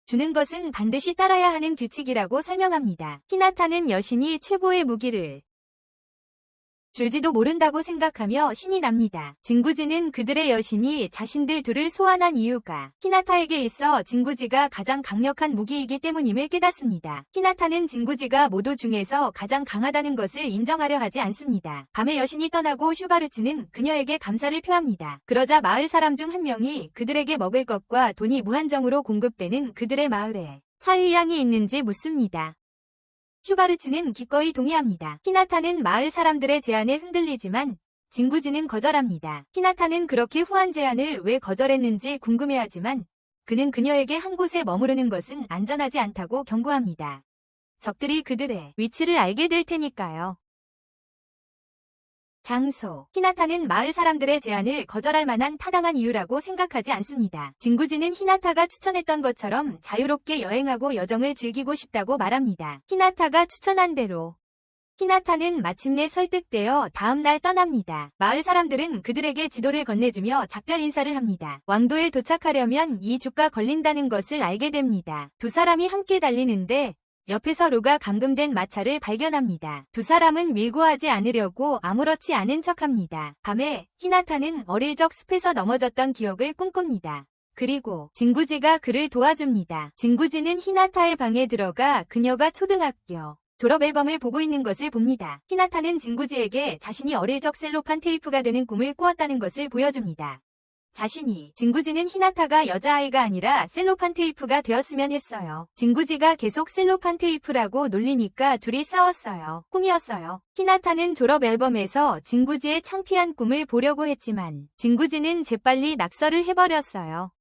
주는 것은 반드시 따라야 하는 규칙이라고 설명합니다. 히나타는 여신이 최고의 무기를 줄지도 모른다고 생각하며 신이 납니다. 진구지는 그들의 여신이 자신들 둘을 소환한 이유가 히나타에게 있어 진구지가 가장 강력한 무기이기 때문임을 깨닫습니다. 히나타는 진구지가 모두 중에서 가장 강하다는 것을 인정하려 하지 않습니다. 밤의 여신이 떠나고 슈바르츠는 그녀에게 감사를 표합니다. 그러자 마을 사람 중 한 명이 그들에게 먹을 것과 돈이 무한정으로 공급되는 그들의 마을에 사유양이 있는지 묻습니다. 슈바르츠는 기꺼이 동의합니다. 히나타는 마을 사람들의 제안에 흔들리지만 진구지는 거절합니다. 히나타는 그렇게 후한 제안을 왜 거절했는지 궁금해하지만 그는 그녀에게 한 곳에 머무르는 것은 안전하지 않다고 경고합니다. 적들이 그들의 위치를 알게 될 테니까요. 장소. 히나타는 마을 사람들의 제안을 거절할 만한 타당한 이유라고 생각하지 않습니다. 진구지는 히나타가 추천했던 것처럼 자유롭게 여행하고 여정을 즐기고 싶다고 말합니다. 히나타가 추천한 대로 히나타는 마침내 설득되어 다음날 떠납니다. 마을 사람들은 그들에게 지도를 건네주며 작별 인사를 합니다. 왕도에 도착하려면 2주가 걸린다는 것을 알게 됩니다. 두 사람이 함께 달리는데 옆에서 루가 감금된 마차를 발견합니다. 두 사람은 밀고 하지 않으려고 아무렇지 않은 척합니다. 밤에 히나타는 어릴 적 숲에서 넘어졌던 기억을 꿈꿉니다. 그리고 진구지가 그를 도와줍니다. 진구지는 히나타의 방에 들어가 그녀가 초등학교 졸업 앨범을 보고 있는 것을 봅니다. 히나타는 진구지에게 자신이 어릴 적 셀로판 테이프가 되는 꿈을 꾸었다는 것을 보여줍니다. 진구지는 히나타가 여자아이가 아니라 셀로판 테이프가 되었으면 했어요. 진구지가 계속 셀로판 테이프라고 놀리니까 둘이 싸웠어요. 꿈이었어요. 히나타는 졸업 앨범에서 진구지의 창피한 꿈을 보려고 했지만 진구지는 재빨리 낙서를 해버렸어요.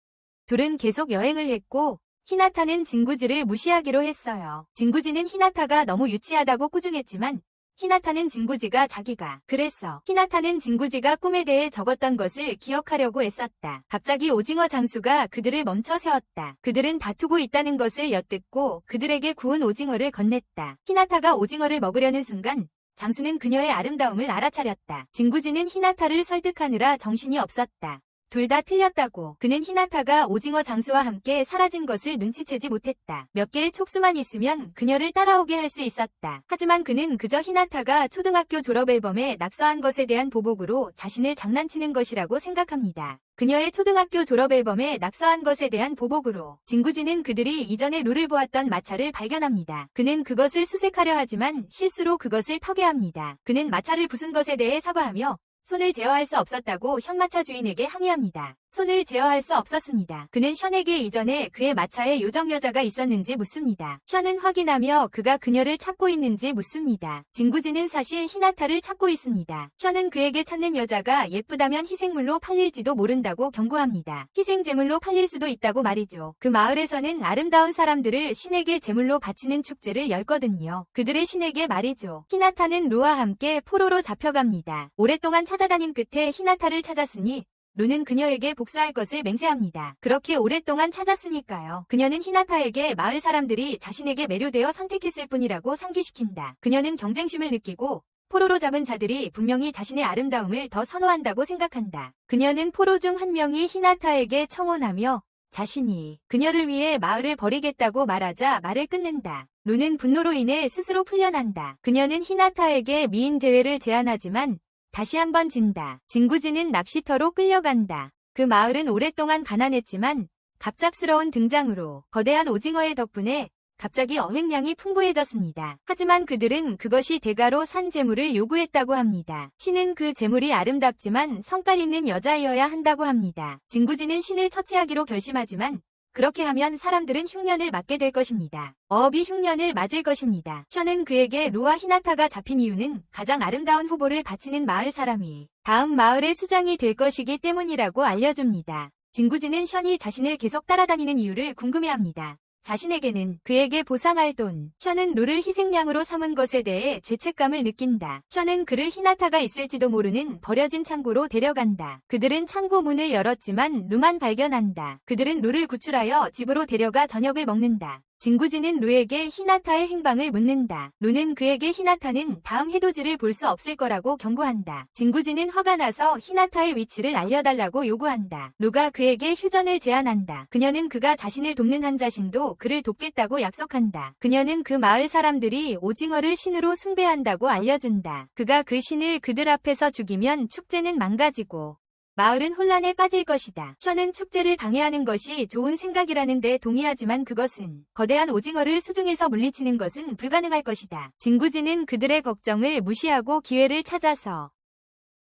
둘은 계속 여행을 했고 히나타는 진구지를 무시하기로 했어요. 진구지는 히나타가 너무 유치하다고 꾸중했지만 히나타는 진구지가 자기가 그랬어. 히나타는 진구지가 꿈에 대해 적었던 것을 기억하려고 애썼다. 갑자기 오징어 장수가 그들을 멈춰 세웠다. 그들은 다투고 있다는 것을 엿듣고 그들에게 구운 오징어를 건넸다. 히나타가 오징어를 먹으려는 순간 장수는 그녀의 아름다움을 알아차렸다. 진구지는 히나타를 설득하느라 정신이 없었다. 둘 다 틀렸다고. 그는 히나타가 오징어 장수와 함께 사라진 것을 눈치채지 못했다. 몇 개의 촉수만 있으면 그녀를 따라오게 할 수 있었다. 하지만 그는 그저 히나타가 초등학교 졸업 앨범에 낙서한 것에 대한 보복으로 자신을 장난치는 것이라고 생각합니다. 그녀의 초등학교 졸업 앨범에 낙서한 것에 대한 보복으로 진구지는 그들이 이전에 룰을 보았던 마차를 발견합니다. 그는 그것을 수색하려 하지만 실수로 그것을 파괴합니다. 그는 마차를 부순 것에 대해 사과하며 손을 제어할 수 없었다고 션마차 주인에게 항의합니다. 손을 제어할 수 없었습니다. 그는 션에게 이전에 그의 마차에 요정 여자가 있었는지 묻습니다. 션은 확인하며 그가 그녀를 찾고 있는지 묻습니다. 진구지는 사실 히나타를 찾고 있습니다. 션은 그에게 찾는 여자가 예쁘다면 희생물로 팔릴지도 모른다고 경고합니다. 희생제물로 팔릴 수도 있다고 말이죠. 그 마을에서는 아름다운 사람들을 신에게 제물로 바치는 축제를 열거든요. 그들의 신에게 말이죠. 히나타는 루와 함께 포로로 잡혀갑니다. 오랫동안 찾아다닌 끝에 히나타를 찾았으니 루는 그녀에게 복수할 것을 맹세합니다. 그렇게 오랫동안 찾았으니까요. 그녀는 히나타에게 마을 사람들이 자신에게 매료되어 선택했을 뿐이라고 상기시킨다. 그녀는 경쟁심을 느끼고 포로로 잡은 자들이 분명히 자신의 아름다움을 더 선호한다고 생각한다. 그녀는 포로 중 한 명이 히나타에게 청혼하며 자신이 그녀를 위해 마을을 버리겠다고 말하자 말을 끊는다. 루는 분노로 인해 스스로 풀려난다. 그녀는 히나타에게 미인 대회를 제안하지만 다시 한번 진다. 진구지는 낚시터로 끌려간다. 그 마을은 오랫동안 가난했지만 갑작스러운 등장으로 거대한 오징어의 덕분에 갑자기 어획량이 풍부해졌습니다. 하지만 그들은 그것이 대가로 산 재물을 요구했다고 합니다. 신은 그 재물이 아름답지만 성깔 있는 여자이어야 한다고 합니다. 진구지는 신을 처치하기로 결심하지만 그렇게 하면 사람들은 흉년을 맞게 될 것입니다. 어업이 흉년을 맞을 것입니다. 션은 그에게 루와 히나타가 잡힌 이유는 가장 아름다운 후보를 바치는 마을 사람이 다음 마을의 수장이 될 것이기 때문이라고 알려줍니다. 진구지는 션이 자신을 계속 따라다니는 이유를 궁금해합니다. 자신에게는 그에게 보상할 돈. 션은 루를 희생양으로 삼은 것에 대해 죄책감을 느낀다. 션은 그를 히나타가 있을지도 모르는 버려진 창고로 데려간다. 그들은 창고 문을 열었지만 루만 발견한다. 그들은 루를 구출하여 집으로 데려가 저녁을 먹는다. 진구지는 루에게 히나타의 행방을 묻는다. 루는 그에게 히나타는 다음 해돋이를 볼 수 없을 거라고 경고한다. 진구지는 화가 나서 히나타의 위치를 알려달라고 요구한다. 루가 그에게 휴전을 제안한다. 그녀는 그가 자신을 돕는 한 자신도 그를 돕겠다고 약속한다. 그녀는 그 마을 사람들이 오징어를 신으로 숭배한다고 알려준다. 그가 그 신을 그들 앞에서 죽이면 축제는 망가지고 마을은 혼란에 빠질 것이다. 션은 축제를 방해하는 것이 좋은 생각이라는 데 동의하지만 그것은 거대한 오징어를 수중에서 물리치는 것은 불가능할 것이다. 진구지는 그들의 걱정을 무시하고 기회를 찾아서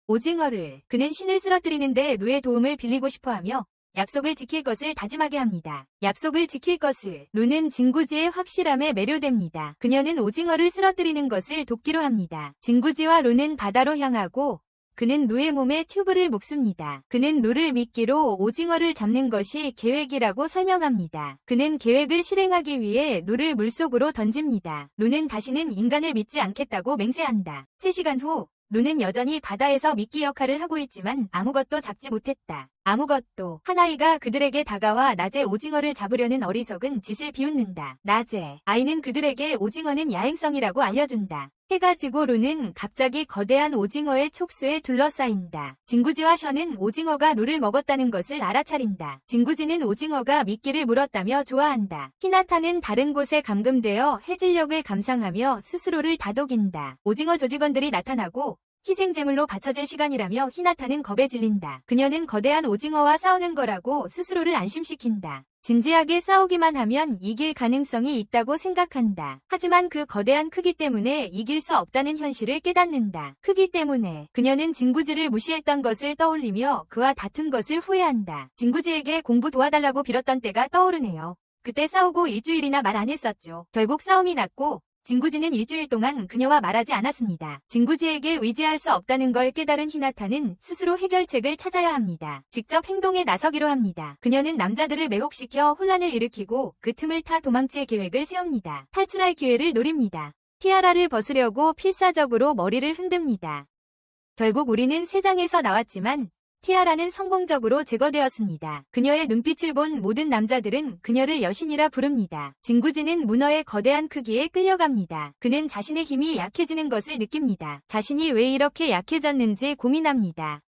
오징어를 그는 신을 쓰러뜨리는데 루의 도움을 빌리고 싶어하며 약속을 지킬 것을 다짐하게 합니다. 약속을 지킬 것을 루는 진구지의 확실함에 매료됩니다. 그녀는 오징어를 쓰러뜨리는 것을 돕기로 합니다. 진구지와 루는 바다로 향하고 그는 루의 몸에 튜브를 묶습니다. 그는 루를 미끼로 오징어를 잡는 것이 계획이라고 설명합니다. 그는 계획을 실행하기 위해 루를 물속으로 던집니다. 루는 다시는 인간을 믿지 않겠다고 맹세한다. 3시간 후 루는 여전히 바다에서 미끼 역할을 하고 있지만 아무것도 잡지 못했다. 아무것도. 한 아이가 그들에게 다가와 낮에 오징어를 잡으려는 어리석은 짓을 비웃는다. 낮에 아이는 그들에게 오징어는 야행성이라고 알려준다. 해가 지고 루는 갑자기 거대한 오징어의 촉수에 둘러싸인다. 진구지와 션은 오징어가 루를 먹었다는 것을 알아차린다. 진구지는 오징어가 미끼를 물었다며 좋아한다. 히나타는 다른 곳에 감금되어 해질녘을 감상하며 스스로를 다독인다. 오징어 조직원들이 나타나고 희생제물로 바쳐질 시간이라며 히나타는 겁에 질린다. 그녀는 거대한 오징어와 싸우는 거라고 스스로를 안심시킨다. 진지하게 싸우기만 하면 이길 가능성이 있다고 생각한다. 하지만 그 거대한 크기 때문에 이길 수 없다는 현실을 깨닫는다. 크기 때문에 그녀는 진구지를 무시했던 것을 떠올리며 그와 다툰 것을 후회한다. 진구지에게 공부 도와달라고 빌었던 때가 떠오르네요. 그때 싸우고 일주일이나 말 안 했었죠. 결국 싸움이 났고 진구지는 일주일 동안 그녀와 말하지 않았습니다. 진구지에게 의지할 수 없다는 걸 깨달은 히나타는 스스로 해결책을 찾아야 합니다. 직접 행동에 나서기로 합니다. 그녀는 남자들을 매혹시켜 혼란을 일으키고 그 틈을 타 도망칠 계획을 세웁니다. 탈출할 기회를 노립니다. 티아라를 벗으려고 필사적으로 머리를 흔듭니다. 결국 우리는 세상에서 나왔지만 티아라는 성공적으로 제거되었습니다. 그녀의 눈빛을 본 모든 남자들은 그녀를 여신이라 부릅니다. 진구지는 문어의 거대한 크기에 끌려갑니다. 그는 자신의 힘이 약해지는 것을 느낍니다. 자신이 왜 이렇게 약해졌는지 고민합니다.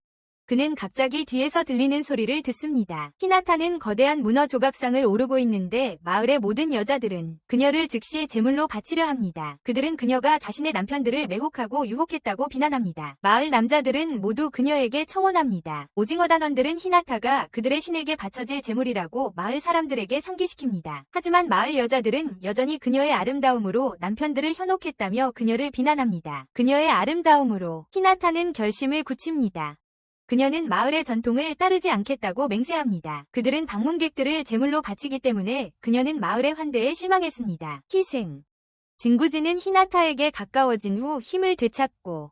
그는 갑자기 뒤에서 들리는 소리를 듣습니다. 히나타는 거대한 문어 조각상을 오르고 있는데 마을의 모든 여자들은 그녀를 즉시 제물로 바치려 합니다. 그들은 그녀가 자신의 남편들을 매혹하고 유혹했다고 비난합니다. 마을 남자들은 모두 그녀에게 청혼합니다. 오징어 단원들은 히나타가 그들의 신에게 바쳐질 제물이라고 마을 사람들에게 상기시킵니다. 하지만 마을 여자들은 여전히 그녀의 아름다움으로 남편들을 현혹했다며 그녀를 비난합니다. 그녀의 아름다움으로 히나타는 결심을 굳힙니다. 그녀는 마을의 전통을 따르지 않겠다고 맹세합니다. 그들은 방문객들을 제물로 바치기 때문에 그녀는 마을의 환대에 실망했습니다. 희생. 진구지는 히나타에게 가까워진 후 힘을 되찾고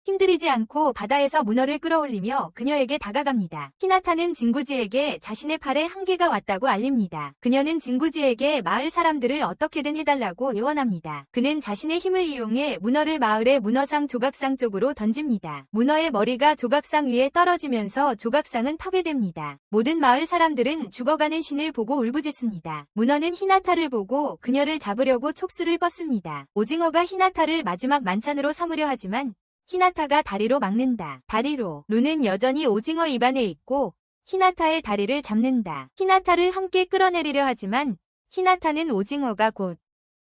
힘들이지 않고 바다에서 문어를 끌어올리며 그녀에게 다가갑니다. 히나타는 진구지에게 자신의 팔에 한계가 왔다고 알립니다. 그녀는 진구지에게 마을 사람들을 어떻게든 해달라고 요원합니다. 그는 자신의 힘을 이용해 문어를 마을의 문어상 조각상 쪽으로 던집니다. 문어의 머리가 조각상 위에 떨어지면서 조각상은 파괴됩니다. 모든 마을 사람들은 죽어가는 신을 보고 울부짖습니다. 문어는 히나타를 보고 그녀를 잡으려고 촉수를 뻗습니다. 오징어가 히나타를 마지막 만찬으로 삼으려 하지만 히나타가 다리로 막는다. 다리로. 루는 여전히 오징어 입안에 있고 히나타의 다리를 잡는다. 히나타를 함께 끌어내리려 하지만 히나타는 오징어가 곧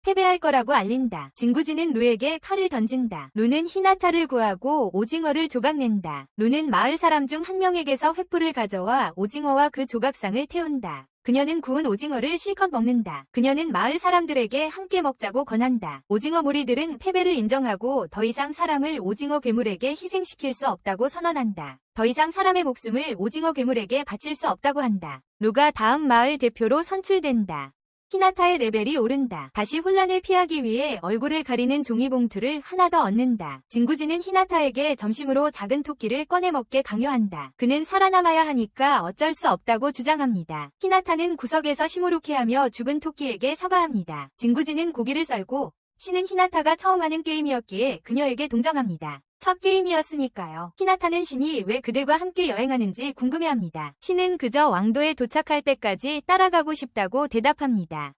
패배할 거라고 알린다. 진구지는 루에게 칼을 던진다. 루는 히나타를 구하고 오징어를 조각낸다. 루는 마을 사람 중 한 명에게서 횃불을 가져와 오징어와 그 조각상을 태운다. 그녀는 구운 오징어를 실컷 먹는다. 그녀는 마을 사람들에게 함께 먹자고 권한다. 오징어 무리들은 패배를 인정하고 더 이상 사람을 오징어 괴물에게 희생시킬 수 없다고 선언한다. 더 이상 사람의 목숨을 오징어 괴물에게 바칠 수 없다고 한다. 루가 다음 마을 대표로 선출된다. 히나타의 레벨이 오른다. 다시 혼란을 피하기 위해 얼굴을 가리는 종이봉투를 하나 더 얻는다. 진구지는 히나타에게 점심으로 작은 토끼를 꺼내 먹게 강요한다. 그는 살아남아야 하니까 어쩔 수 없다고 주장합니다. 히나타는 구석에서 시무룩해하며 죽은 토끼에게 사과합니다. 진구지는 고기를 썰고 신은 히나타가 처음 하는 게임이었기에 그녀에게 동정합니다. 첫 게임이었으니까요. 히나타는 신이 왜 그들과 함께 여행하는지 궁금해합니다. 신은 그저 왕도에 도착할 때까지 따라가고 싶다고 대답합니다.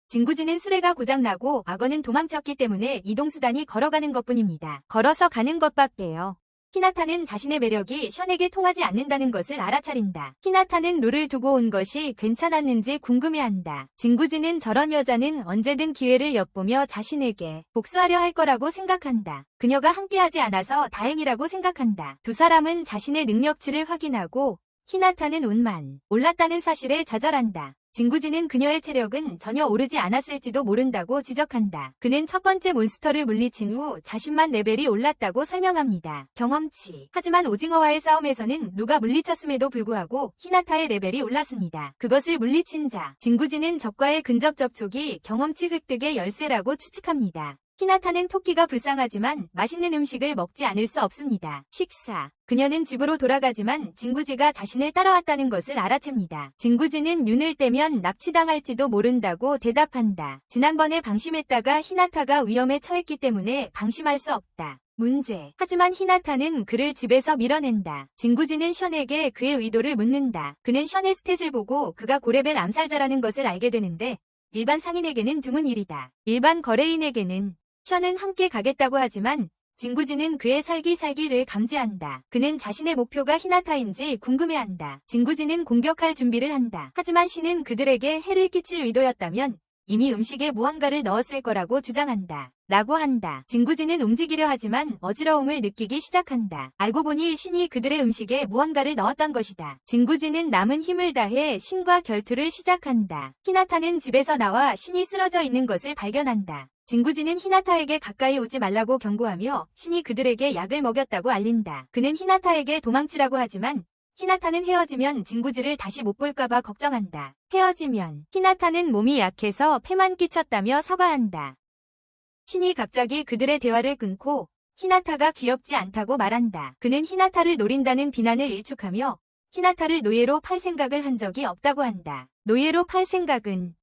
진구지는 수레가 고장나고 악어는 도망쳤기 때문에 이동수단이 걸어가는 것뿐입니다. 걸어서 가는 것밖에요. 히나타는 자신의 매력이 션에게 통하지 않는다는 것을 알아차린다. 히나타는 룰을 두고 온 것이 괜찮았는지 궁금해한다. 진구지는 저런 여자는 언제든 기회를 엿보며 자신에게 복수하려 할 거라고 생각한다. 그녀가 함께하지 않아서 다행이라고 생각한다. 두 사람은 자신의 능력치를 확인하고 히나타는 운만 올랐다는 사실에 좌절한다. 진구지는 그녀의 체력은 전혀 오르지 않았을지도 모른다고 지적한다. 그는 첫 번째 몬스터를 물리친 후 자신만 레벨이 올랐다고 설명합니다. 경험치. 하지만 오징어와의 싸움에서는 누가 물리쳤음에도 불구하고 히나타의 레벨이 올랐습니다. 그것을 물리친 자. 진구지는 적과의 근접 접촉이 경험치 획득의 열쇠라고 추측합니다. 히나타는 토끼가 불쌍하지만 맛있는 음식을 먹지 않을 수 없습니다. 식사. 그녀는 집으로 돌아가지만 진구지가 자신을 따라왔다는 것을 알아챕니다. 진구지는 눈을 떼면 납치당할지도 모른다고 대답한다. 지난번에 방심했다가 히나타가 위험에 처했기 때문에 방심할 수 없다. 문제. 하지만 히나타는 그를 집에서 밀어낸다. 진구지는 션에게 그의 의도를 묻는다. 그는 션의 스탯을 보고 그가 고레벨 암살자라는 것을 알게 되는데 일반 상인에게는 드문 일이다. 일반 거래인에게는 션은 함께 가겠다고 하지만 진구지는 그의 살기살기를 감지한다. 그는 자신의 목표가 히나타인지 궁금해한다. 진구지는 공격할 준비를 한다. 하지만 신은 그들에게 해를 끼칠 의도였다면 이미 음식에 무언가를 넣었을 거라고 주장한다. 라고 한다. 진구지는 움직이려 하지만 어지러움을 느끼기 시작한다. 알고 보니 신이 그들의 음식에 무언가를 넣었던 것이다. 진구지는 남은 힘을 다해 신과 결투를 시작한다. 히나타는 집에서 나와 신이 쓰러져 있는 것을 발견한다. 진구지는 히나타에게 가까이 오지 말라고 경고하며 신이 그들에게 약을 먹였다고 알린다. 그는 히나타에게 도망치라고 하지만 히나타는 헤어지면 진구지를 다시 못 볼까봐 걱정한다. 헤어지면 히나타는 몸이 약해서 폐만 끼쳤다며 사과한다. 신이 갑자기 그들의 대화를 끊고 히나타가 귀엽지 않다고 말한다. 그는 히나타를 노린다는 비난을 일축하며 히나타를 노예로 팔 생각을 한 적이 없다고 한다. 노예로 팔 생각은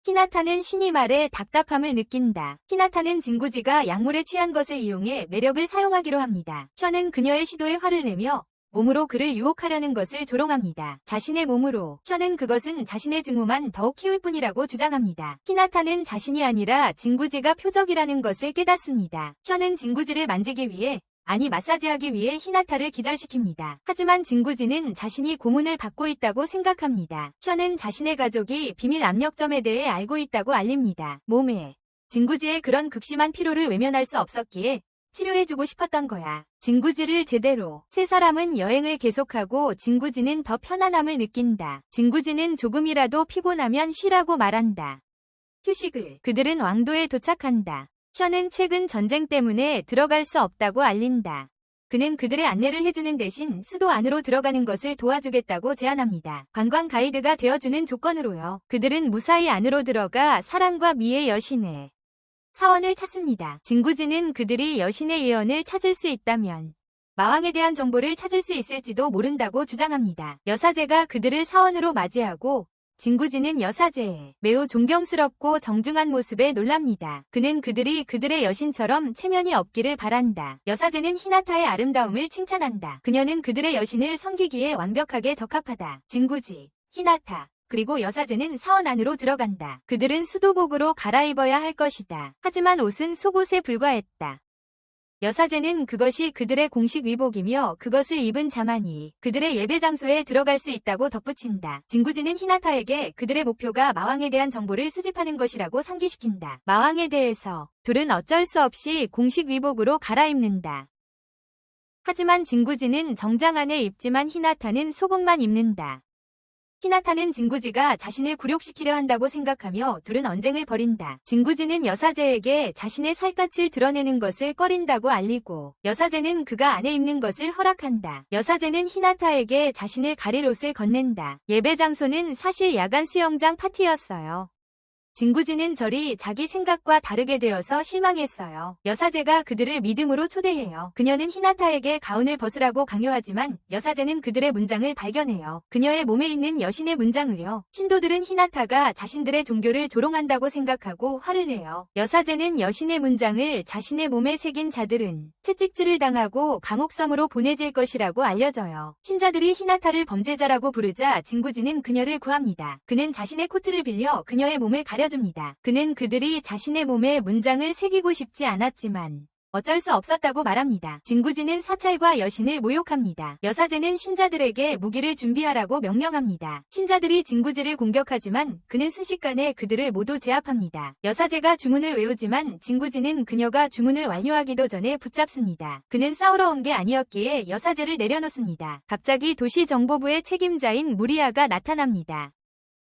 히나타는 신이 말에 답답함을 느낀다. 히나타는 진구지가 약물에 취한 것을 이용해 매력을 사용하기로 합니다. 션은 그녀의 시도에 화를 내며 몸으로 그를 유혹하려는 것을 조롱합니다. 자신의 몸으로. 션은 그것은 자신의 증오만 더욱 키울 뿐이라고 주장합니다. 히나타는 자신이 아니라 진구지가 표적이라는 것을 깨닫습니다. 션은 진구지를 만지기 위해 마사지하기 위해 히나타를 기절시킵니다. 하지만 진구지는 자신이 고문을 받고 있다고 생각합니다. 션은 자신의 가족이 비밀 압력점에 대해 알고 있다고 알립니다. 몸에 진구지의 그런 극심한 피로를 외면할 수 없었기에 치료해주고 싶었던 거야. 진구지를 제대로. 세 사람은 여행을 계속하고 진구지는 더 편안함을 느낀다. 진구지는 조금이라도 피곤하면 쉬라고 말한다. 휴식을. 그들은 왕도에 도착한다. 션은 최근 전쟁 때문에 들어갈 수 없다고 알린다. 그는 그들의 안내를 해주는 대신 수도 안으로 들어가는 것을 도와주겠다고 제안합니다. 관광 가이드가 되어주는 조건으로요. 그들은 무사히 안으로 들어가 사랑과 미의 여신의 사원을 찾습니다. 진구지는 그들이 여신의 예언을 찾을 수 있다면 마왕에 대한 정보를 찾을 수 있을지도 모른다고 주장합니다. 여사제가 그들을 사원으로 맞이하고 진구지는 여사제의 매우 존경스럽고 정중한 모습에 놀랍니다. 그는 그들이 그들의 여신처럼 체면이 없기를 바란다. 여사제는 히나타의 아름다움을 칭찬한다. 그녀는 그들의 여신을 섬기기에 완벽하게 적합하다. 진구지, 히나타, 그리고 여사제는 사원 안으로 들어간다. 그들은 수도복으로 갈아입어야 할 것이다. 하지만 옷은 속옷에 불과했다. 여사제는 그것이 그들의 공식 위복이며 그것을 입은 자만이 그들의 예배 장소에 들어갈 수 있다고 덧붙인다. 진구지는 히나타에게 그들의 목표가 마왕에 대한 정보를 수집하는 것이라고 상기시킨다. 마왕에 대해서 둘은 어쩔 수 없이 공식 위복으로 갈아입는다. 하지만 진구지는 정장 안에 입지만 히나타는 속옷만 입는다. 히나타는 진구지가 자신을 굴욕시키려 한다고 생각하며 둘은 언쟁을 벌인다. 진구지는 여사제에게 자신의 살갗을 드러내는 것을 꺼린다고 알리고 여사제는 그가 안에 입는 것을 허락한다. 여사제는 히나타에게 자신을 가릴 옷을 건넨다. 예배 장소는 사실 야간 수영장 파티였어요. 진구지는 저리 자기 생각과 다르게 되어서 실망했어요. 여사제가 그들을 믿음으로 초대해요. 그녀는 히나타에게 가운을 벗으라고 강요하지만 여사제는 그들의 문장을 발견해요. 그녀의 몸에 있는 여신의 문장을요. 신도들은 히나타가 자신들의 종교를 조롱한다고 생각하고 화를 내요. 여사제는 여신의 문장을 자신의 몸에 새긴 자들은 채찍질을 당하고 감옥섬으로 보내질 것이라고 알려져요. 신자들이 히나타를 범죄자라고 부르자 진구지는 그녀를 구합니다. 그는 자신의 코트를 빌려 그녀의 몸을 가려줍니다. 그는 그들이 자신의 몸에 문장을 새기고 싶지 않았지만 어쩔 수 없었다고 말합니다. 진구지는 사찰과 여신을 모욕합니다. 여사제는 신자들에게 무기를 준비하라고 명령합니다. 신자들이 진구지를 공격하지만 그는 순식간에 그들을 모두 제압합니다. 여사제가 주문을 외우지만 진구지는 그녀가 주문을 완료하기도 전에 붙잡습니다. 그는 싸우러 온 게 아니었기에 여사제를 내려놓습니다. 갑자기 도시 정보부의 책임자인 무리아가 나타납니다.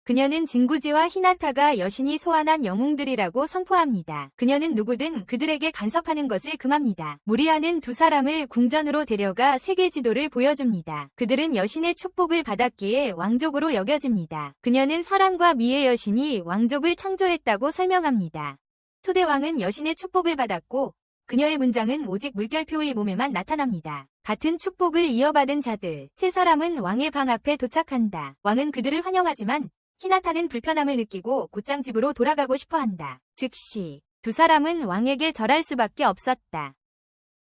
그녀는 진구지와 히나타가 여신이 소환한 영웅들이라고 선포합니다. 그녀는 누구든 그들에게 간섭하는 것을 금합니다. 무리아는 두 사람을 궁전으로 데려가 세계 지도를 보여줍니다. 그들은 여신의 축복을 받았기에 왕족으로 여겨집니다. 그녀는 사랑과 미의 여신이 왕족을 창조했다고 설명합니다. 초대왕은 여신의 축복을 받았고 그녀의 문장은 오직 물결표의 몸에만 나타납니다. 같은 축복을 이어받은 자들, 세 사람은 왕의 방 앞에 도착한다. 왕은 그들을 환영하지만 히나타는 불편함을 느끼고 곧장 집으로 돌아가고 싶어한다. 즉시 두 사람은 왕에게 절할 수밖에 없었다.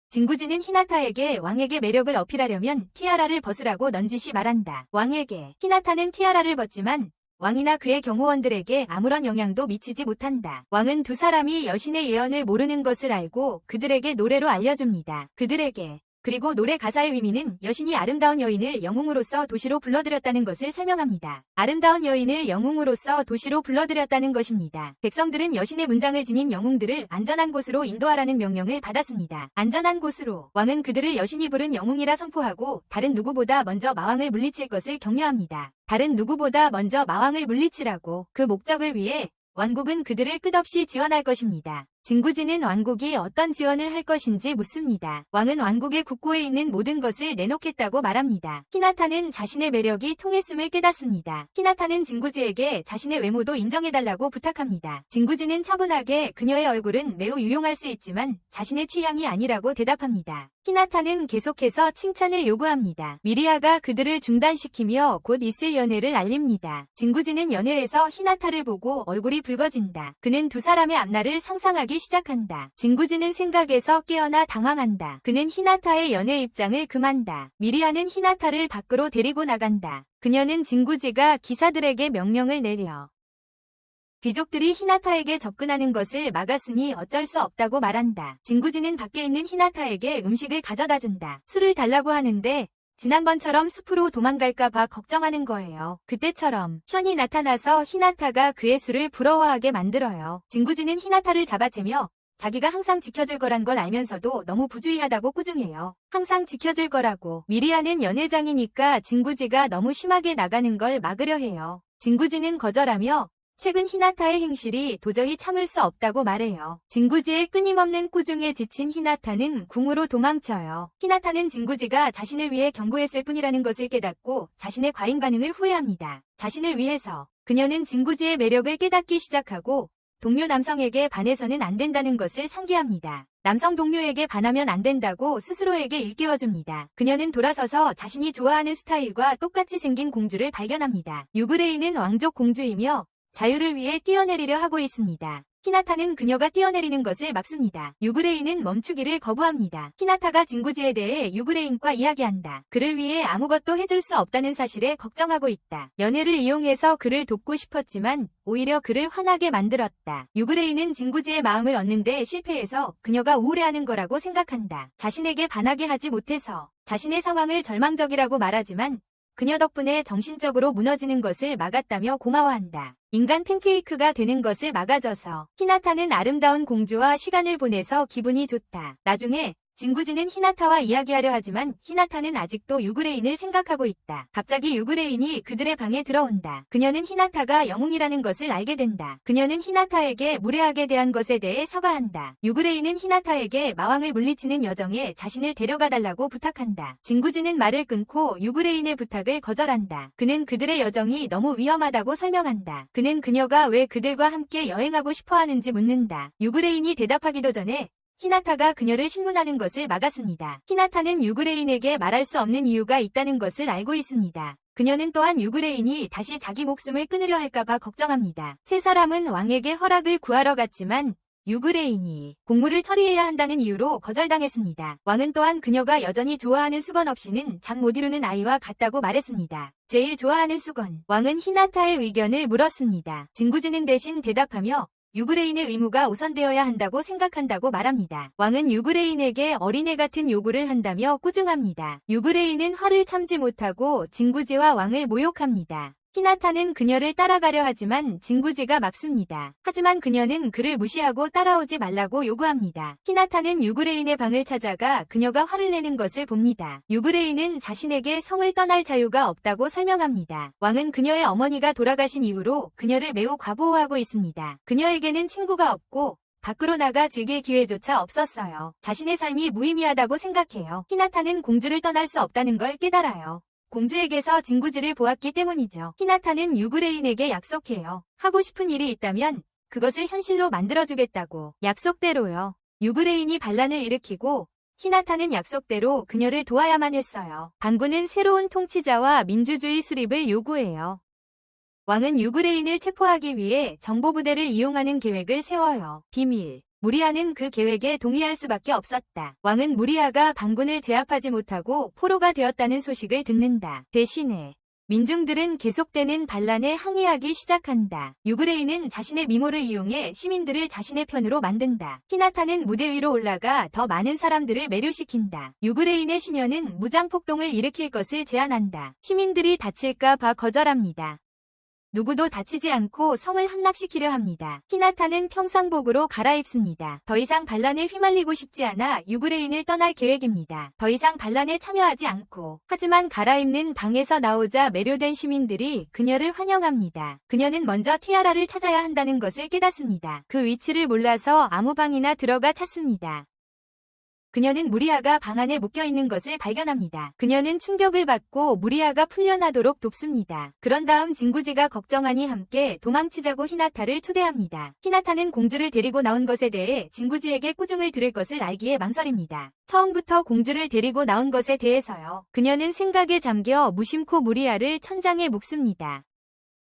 진구지는 히나타에게 왕에게 매력을 어필하려면 티아라를 벗으라고 넌지시 말한다. 왕에게 히나타는 티아라를 벗지만 왕이나 그의 경호원들에게 아무런 영향도 미치지 못한다. 왕은 두 사람이 여신의 예언을 모르는 것을 알고 그들에게 노래로 알려줍니다. 그리고 노래 가사의 의미는 여신이 아름다운 여인을 영웅으로서 도시로 불러들였다는 것을 설명합니다. 아름다운 여인을 영웅으로서 도시로 불러들였다는 것입니다. 백성들은 여신의 문장을 지닌 영웅들을 안전한 곳으로 인도하라는 명령을 받았습니다. 안전한 곳으로 왕은 그들을 여신이 부른 영웅이라 선포하고 다른 누구보다 먼저 마왕을 물리칠 것을 격려합니다. 다른 누구보다 먼저 마왕을 물리치라고 그 목적을 위해 왕국은 그들을 끝없이 지원할 것입니다. 진구지는 왕국이 어떤 지원을 할 것인지 묻습니다. 왕은 왕국의 국고에 있는 모든 것을 내놓겠다고 말합니다. 히나타는 자신의 매력이 통했음을 깨닫습니다. 히나타는 진구지에게 자신의 외모도 인정해달라고 부탁합니다. 진구지는 차분하게 그녀의 얼굴은 매우 유용할 수 있지만 자신의 취향이 아니라고 대답합니다. 히나타는 계속해서 칭찬을 요구합니다. 미리아가 그들을 중단시키며 곧 있을 연애를 알립니다. 진구지는 연애에서 히나타를 보고 얼굴이 붉어진다. 그는 두 사람의 앞날을 상상하기 시작한다. 진구지는 생각에서 깨어나 당황한다. 그는 히나타의 연애 입장을 금한다. 미리아는 히나타를 밖으로 데리고 나간다. 그녀는 진구지가 기사들에게 명령을 내려 귀족들이 히나타에게 접근하는 것을 막았으니 어쩔 수 없다고 말한다. 진구지는 밖에 있는 히나타에게 음식을 가져다 준다. 술을 달라고 하는데 지난번처럼 숲으로 도망갈까 봐 걱정하는 거예요. 그때처럼 션이 나타나서 히나타가 그의 술을 부러워하게 만들어요. 진구지는 히나타를 잡아채며 자기가 항상 지켜줄 거란 걸 알면서도 너무 부주의하다고 꾸중해요. 항상 지켜줄 거라고. 미리아는 연회장이니까 진구지가 너무 심하게 나가는 걸 막으려 해요. 진구지는 거절하며 최근 히나타의 행실이 도저히 참을 수 없다고 말해요. 진구지의 끊임없는 꾸중에 지친 히나타는 궁으로 도망쳐요. 히나타는 진구지가 자신을 위해 경고했을 뿐이라는 것을 깨닫고 자신의 과잉 반응을 후회합니다. 자신을 위해서 그녀는 진구지의 매력을 깨닫기 시작하고 동료 남성에게 반해서는 안 된다는 것을 상기합니다. 남성 동료에게 반하면 안 된다고 스스로에게 일깨워줍니다. 그녀는 돌아서서 자신이 좋아하는 스타일과 똑같이 생긴 공주를 발견합니다. 유그레이는 왕족 공주이며 자유를 위해 뛰어내리려 하고 있습니다. 히나타는 그녀가 뛰어내리는 것을 막습니다. 유그레인은 멈추기를 거부합니다. 히나타가 진구지에 대해 유그레인과 이야기한다. 그를 위해 아무것도 해줄 수 없다는 사실에 걱정하고 있다. 연애를 이용해서 그를 돕고 싶었지만 오히려 그를 화나게 만들었다. 유그레인은 진구지의 마음을 얻는데 실패해서 그녀가 우울해하는 거라고 생각한다. 자신에게 반하게 하지 못해서 자신의 상황을 절망적이라고 말하지만 그녀 덕분에 정신적으로 무너지는 것을 막았다며 고마워한다. 인간 팬케이크가 되는 것을 막아줘서 히나타는 아름다운 공주와 시간을 보내서 기분이 좋다. 나중에 진구지는 히나타와 이야기하려 하지만 히나타는 아직도 유그레인을 생각하고 있다. 갑자기 유그레인이 그들의 방에 들어온다. 그녀는 히나타가 영웅이라는 것을 알게 된다. 그녀는 히나타에게 무례하게 대한 것에 대해 사과한다. 유그레인은 히나타에게 마왕을 물리치는 여정에 자신을 데려가 달라고 부탁한다. 진구지는 말을 끊고 유그레인의 부탁을 거절한다. 그는 그들의 여정이 너무 위험하다고 설명한다. 그는 그녀가 왜 그들과 함께 여행하고 싶어 하는지 묻는다. 유그레인이 대답하기도 전에 히나타가 그녀를 신문하는 것을 막았습니다. 히나타는 유그레인에게 말할 수 없는 이유가 있다는 것을 알고 있습니다. 그녀는 또한 유그레인이 다시 자기 목숨을 끊으려 할까봐 걱정합니다. 세 사람은 왕에게 허락을 구하러 갔지만 유그레인이 공무를 처리해야 한다는 이유로 거절당했습니다. 왕은 또한 그녀가 여전히 좋아하는 수건 없이는 잠 못 이루는 아이와 같다고 말했습니다. 제일 좋아하는 수건. 왕은 히나타의 의견을 물었습니다. 진구지는 대신 대답하며 유그레인의 의무가 우선되어야 한다고 생각한다고 말합니다. 왕은 유그레인에게 어린애 같은 요구를 한다며 꾸중합니다. 유그레인은 화를 참지 못하고 진구지와 왕을 모욕합니다. 히나타는 그녀를 따라가려 하지만 진구지가 막습니다. 하지만 그녀는 그를 무시하고 따라오지 말라고 요구합니다. 히나타는 유그레인의 방을 찾아가 그녀가 화를 내는 것을 봅니다. 유그레인은 자신에게 성을 떠날 자유가 없다고 설명합니다. 왕은 그녀의 어머니가 돌아가신 이후로 그녀를 매우 과보호하고 있습니다. 그녀에게는 친구가 없고 밖으로 나가 즐길 기회조차 없었어요. 자신의 삶이 무의미하다고 생각해요. 히나타는 공주를 떠날 수 없다는 걸 깨달아요. 공주에게서 진구지를 보았기 때문이죠. 히나타는 유그레인에게 약속해요. 하고 싶은 일이 있다면 그것을 현실로 만들어주겠다고. 약속대로요. 유그레인이 반란을 일으키고 히나타는 약속대로 그녀를 도와야만 했어요. 반군은 새로운 통치자와 민주주의 수립을 요구해요. 왕은 유그레인을 체포하기 위해 정보부대를 이용하는 계획을 세워요. 비밀. 무리아는 그 계획에 동의할 수밖에 없었다. 왕은 무리아가 반군을 제압하지 못하고 포로가 되었다는 소식을 듣는다. 대신에 민중들은 계속되는 반란에 항의하기 시작한다. 유그레인은 자신의 미모를 이용해 시민들을 자신의 편으로 만든다. 히나타는 무대 위로 올라가 더 많은 사람들을 매료시킨다. 유그레인의 시녀는 무장폭동을 일으킬 것을 제안한다. 시민들이 다칠까 봐 거절합니다. 누구도 다치지 않고 성을 함락시키려 합니다. 히나타는 평상복으로 갈아입습니다. 더 이상 반란에 휘말리고 싶지 않아 유그레인을 떠날 계획입니다. 더 이상 반란에 참여하지 않고. 하지만 갈아입는 방에서 나오자 매료된 시민들이 그녀를 환영합니다. 그녀는 먼저 티아라를 찾아야 한다는 것을 깨닫습니다. 그 위치를 몰라서 아무 방이나 들어가 찾습니다. 그녀는 무리아가 방 안에 묶여있는 것을 발견합니다. 그녀는 충격을 받고 무리아가 풀려나도록 돕습니다. 그런 다음 진구지가 걱정하니 함께 도망치자고 히나타를 초대합니다. 히나타는 공주를 데리고 나온 것에 대해 진구지에게 꾸중을 들을 것을 알기에 망설입니다. 처음부터 공주를 데리고 나온 것에 대해서요. 그녀는 생각에 잠겨 무심코 무리아를 천장에 묶습니다.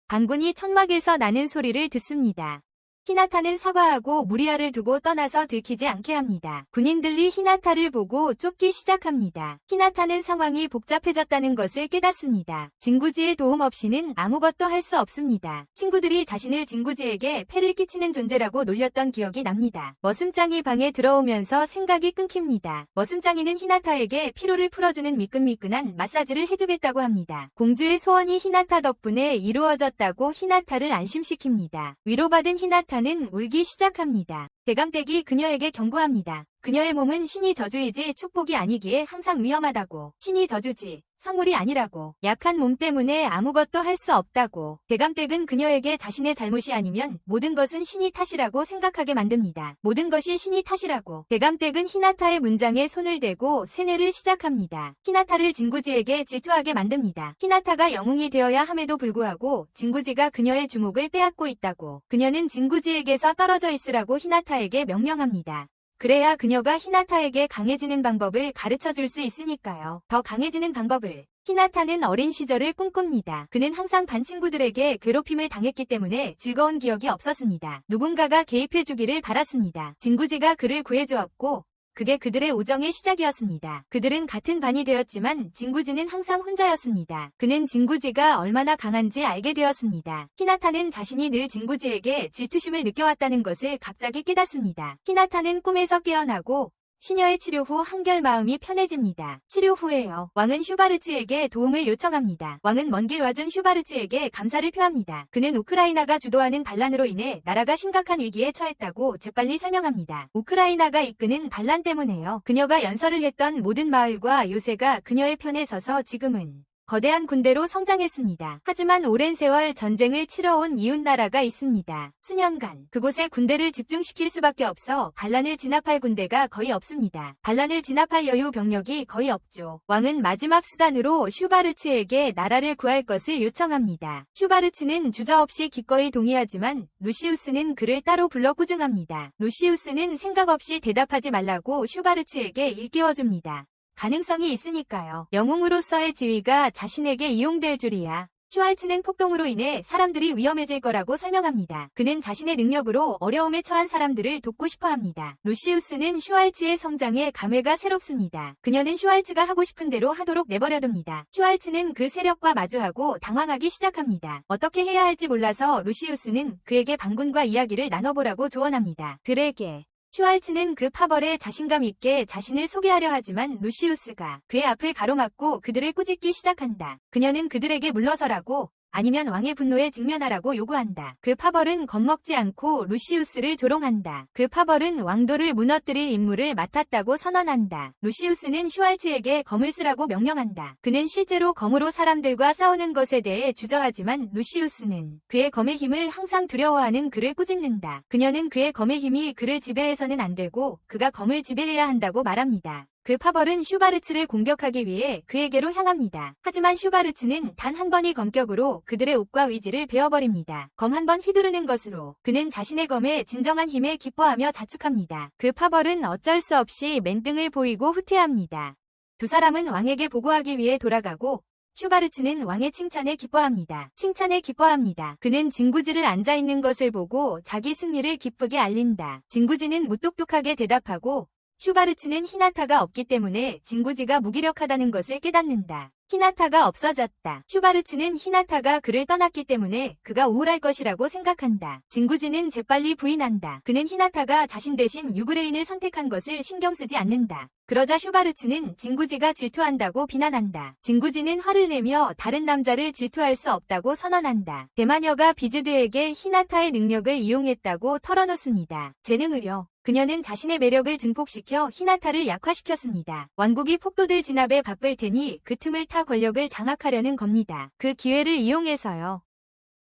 반군이 천막에서 나는 소리를 듣습니다. 히나타는 사과하고 무리아를 두고 떠나서 들키지 않게 합니다. 군인들이 히나타를 보고 쫓기 시작합니다. 히나타는 상황이 복잡해졌다는 것을 깨닫습니다. 진구지의 도움 없이는 아무것도 할 수 없습니다. 친구들이 자신을 진구지에게 폐를 끼치는 존재라고 놀렸던 기억이 납니다. 머슴장이 방에 들어오면서 생각이 끊깁니다. 머슴장이는 히나타에게 피로를 풀어주는 미끈미끈한 마사지를 해주겠다고 합니다. 공주의 소원이 히나타 덕분에 이루어졌다고 히나타를 안심시킵니다. 위로받은 히나타 는 울기 시작합니다. 대감댁이 그녀에게 경고합니다. 그녀의 몸은 신이 저주이지 축복이 아니기에 항상 위험하다고. 신이 저주지 선물이 아니라고. 약한 몸 때문에 아무것도 할 수 없다고. 대감댁은 그녀에게 자신의 잘못이 아니면 모든 것은 신이 탓이라고 생각하게 만듭니다. 모든 것이 신이 탓이라고. 대감댁은 히나타의 문장에 손을 대고 세뇌를 시작합니다. 히나타를 진구지에게 질투하게 만듭니다. 히나타가 영웅이 되어야 함에도 불구하고 진구지가 그녀의 주목을 빼앗고 있다고. 그녀는 진구지에게서 떨어져 있으라고 히나타에게 명령합니다. 그래야 그녀가 히나타에게 강해지는 방법을 가르쳐 줄 수 있으니까요. 더 강해지는 방법을. 히나타는 어린 시절을 꿈꿉니다. 그는 항상 반 친구들에게 괴롭힘을 당했기 때문에 즐거운 기억이 없었습니다. 누군가가 개입해주기를 바랐습니다. 진구지가 그를 구해주었고 그게 그들의 우정의 시작이었습니다. 그들은 같은 반이 되었지만 진구지는 항상 혼자였습니다. 그는 진구지가 얼마나 강한지 알게 되었습니다. 히나타는 자신이 늘 진구지에게 질투심을 느껴왔다는 것을 갑자기 깨닫습니다. 히나타는 꿈에서 깨어나고 시녀의 치료 후 한결 마음이 편해집니다. 치료 후에요. 왕은 슈바르츠에게 도움을 요청합니다. 왕은 먼 길 와준 슈바르츠에게 감사를 표합니다. 그는 우크라이나가 주도하는 반란으로 인해 나라가 심각한 위기에 처했다고 재빨리 설명합니다. 우크라이나가 이끄는 반란 때문에요. 그녀가 연설을 했던 모든 마을과 요새가 그녀의 편에 서서 지금은 거대한 군대로 성장했습니다. 하지만 오랜 세월 전쟁을 치러온 이웃나라가 있습니다. 수년간 그곳에 군대를 집중시킬 수밖에 없어 반란을 진압할 군대가 거의 없습니다. 반란을 진압할 여유 병력이 거의 없죠. 왕은 마지막 수단으로 슈바르츠에게 나라를 구할 것을 요청합니다. 슈바르츠는 주저없이 기꺼이 동의하지만 루시우스는 그를 따로 불러 꾸중합니다. 루시우스는 생각 없이 대답하지 말라고 슈바르츠에게 일깨워줍니다. 가능성이 있으니까요. 영웅으로서의 지위가 자신에게 이용될 줄이야. 슈왈츠는 폭동으로 인해 사람들이 위험해질 거라고 설명합니다. 그는 자신의 능력으로 어려움에 처한 사람들을 돕고 싶어 합니다. 루시우스는 슈왈츠의 성장에 감회가 새롭습니다. 그녀는 슈왈츠가 하고 싶은 대로 하도록 내버려둡니다. 슈왈츠는 그 세력과 마주하고 당황하기 시작합니다. 어떻게 해야 할지 몰라서 루시우스는 그에게 방군과 이야기를 나눠보라고 조언합니다. 들에게 슈왈츠는 그 파벌에 자신감 있게 자신을 소개하려 하지만 루시우스가 그의 앞을 가로막고 그들을 꾸짖기 시작한다. 그녀는 그들에게 물러서라고 아니면 왕의 분노에 직면하라고 요구한다. 그 파벌은 겁먹지 않고 루시우스를 조롱한다. 그 파벌은 왕도를 무너뜨릴 임무를 맡았다고 선언한다. 루시우스는 슈왈츠에게 검을 쓰라고 명령한다. 그는 실제로 검으로 사람들과 싸우는 것에 대해 주저하지만 루시우스는 그의 검의 힘을 항상 두려워하는 그를 꾸짖는다. 그녀는 그의 검의 힘이 그를 지배해서는 안 되고 그가 검을 지배해야 한다고 말합니다. 그 파벌은 슈바르츠를 공격하기 위해 그에게로 향합니다. 하지만 슈바르츠는 단 한 번의 검격으로 그들의 옷과 의지를 베어버립니다. 검 한 번 휘두르는 것으로 그는 자신의 검의 진정한 힘에 기뻐하며 자축합니다. 그 파벌은 어쩔 수 없이 맨등을 보이고 후퇴합니다. 두 사람은 왕에게 보고하기 위해 돌아가고 슈바르츠는 왕의 칭찬에 기뻐합니다. 칭찬에 기뻐합니다. 그는 진구지를 앉아있는 것을 보고 자기 승리를 기쁘게 알린다. 진구지는 무뚝뚝하게 대답하고 슈바르츠는 히나타가 없기 때문에 진구지가 무기력하다는 것을 깨닫는다. 히나타가 없어졌다. 슈바르츠는 히나타가 그를 떠났기 때문에 그가 우울할 것이라고 생각한다. 진구지는 재빨리 부인한다. 그는 히나타가 자신 대신 유그레인을 선택한 것을 신경 쓰지 않는다. 그러자 슈바르츠는 진구지가 질투한다고 비난한다. 진구지는 화를 내며 다른 남자를 질투할 수 없다고 선언한다. 대마녀가 비즈드에게 히나타의 능력을 이용했다고 털어놓습니다. 재능을요. 그녀는 자신의 매력을 증폭시켜 히나타를 약화시켰습니다. 왕국이 폭도들 진압에 바쁠 테니 그 틈을 타 권력을 장악하려는 겁니다. 그 기회를 이용해서요.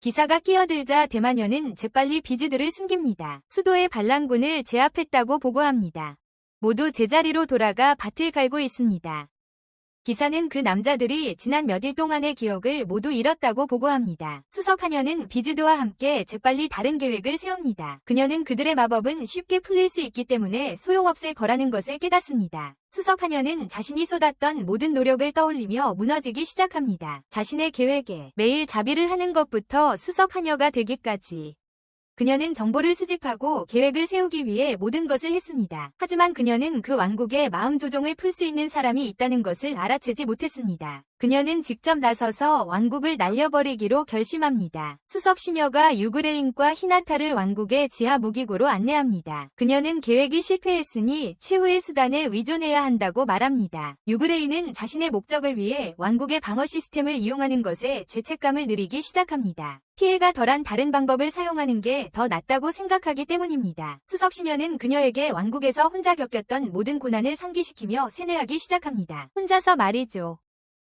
기사가 끼어들자 대마녀는 재빨리 비즈드를 숨깁니다. 수도의 반란군을 제압했다고 보고합니다. 모두 제자리로 돌아가 밭을 갈고 있습니다. 기사는 그 남자들이 지난 몇 일 동안의 기억을 모두 잃었다고 보고합니다. 수석하녀는 비즈드와 함께 재빨리 다른 계획을 세웁니다. 그녀는 그들의 마법은 쉽게 풀릴 수 있기 때문에 소용없을 거라는 것을 깨닫습니다. 수석하녀는 자신이 쏟았던 모든 노력을 떠올리며 무너지기 시작합니다. 자신의 계획에 매일 자비를 하는 것부터 수석하녀가 되기까지 그녀는 정보를 수집하고 계획을 세우기 위해 모든 것을 했습니다. 하지만 그녀는 그 왕국의 마음 조종을 풀 수 있는 사람이 있다는 것을 알아채지 못했습니다. 그녀는 직접 나서서 왕국을 날려버리기로 결심합니다. 수석 시녀가 유그레인과 히나타를 왕국의 지하 무기고로 안내합니다. 그녀는 계획이 실패했으니 최후의 수단에 의존해야 한다고 말합니다. 유그레인은 자신의 목적을 위해 왕국의 방어 시스템을 이용하는 것에 죄책감을 느끼기 시작합니다. 피해가 덜한 다른 방법을 사용하는 게 더 낫다고 생각하기 때문입니다. 수석 시녀는 그녀에게 왕국에서 혼자 겪었던 모든 고난을 상기시키며 세뇌하기 시작합니다. 혼자서 말이죠.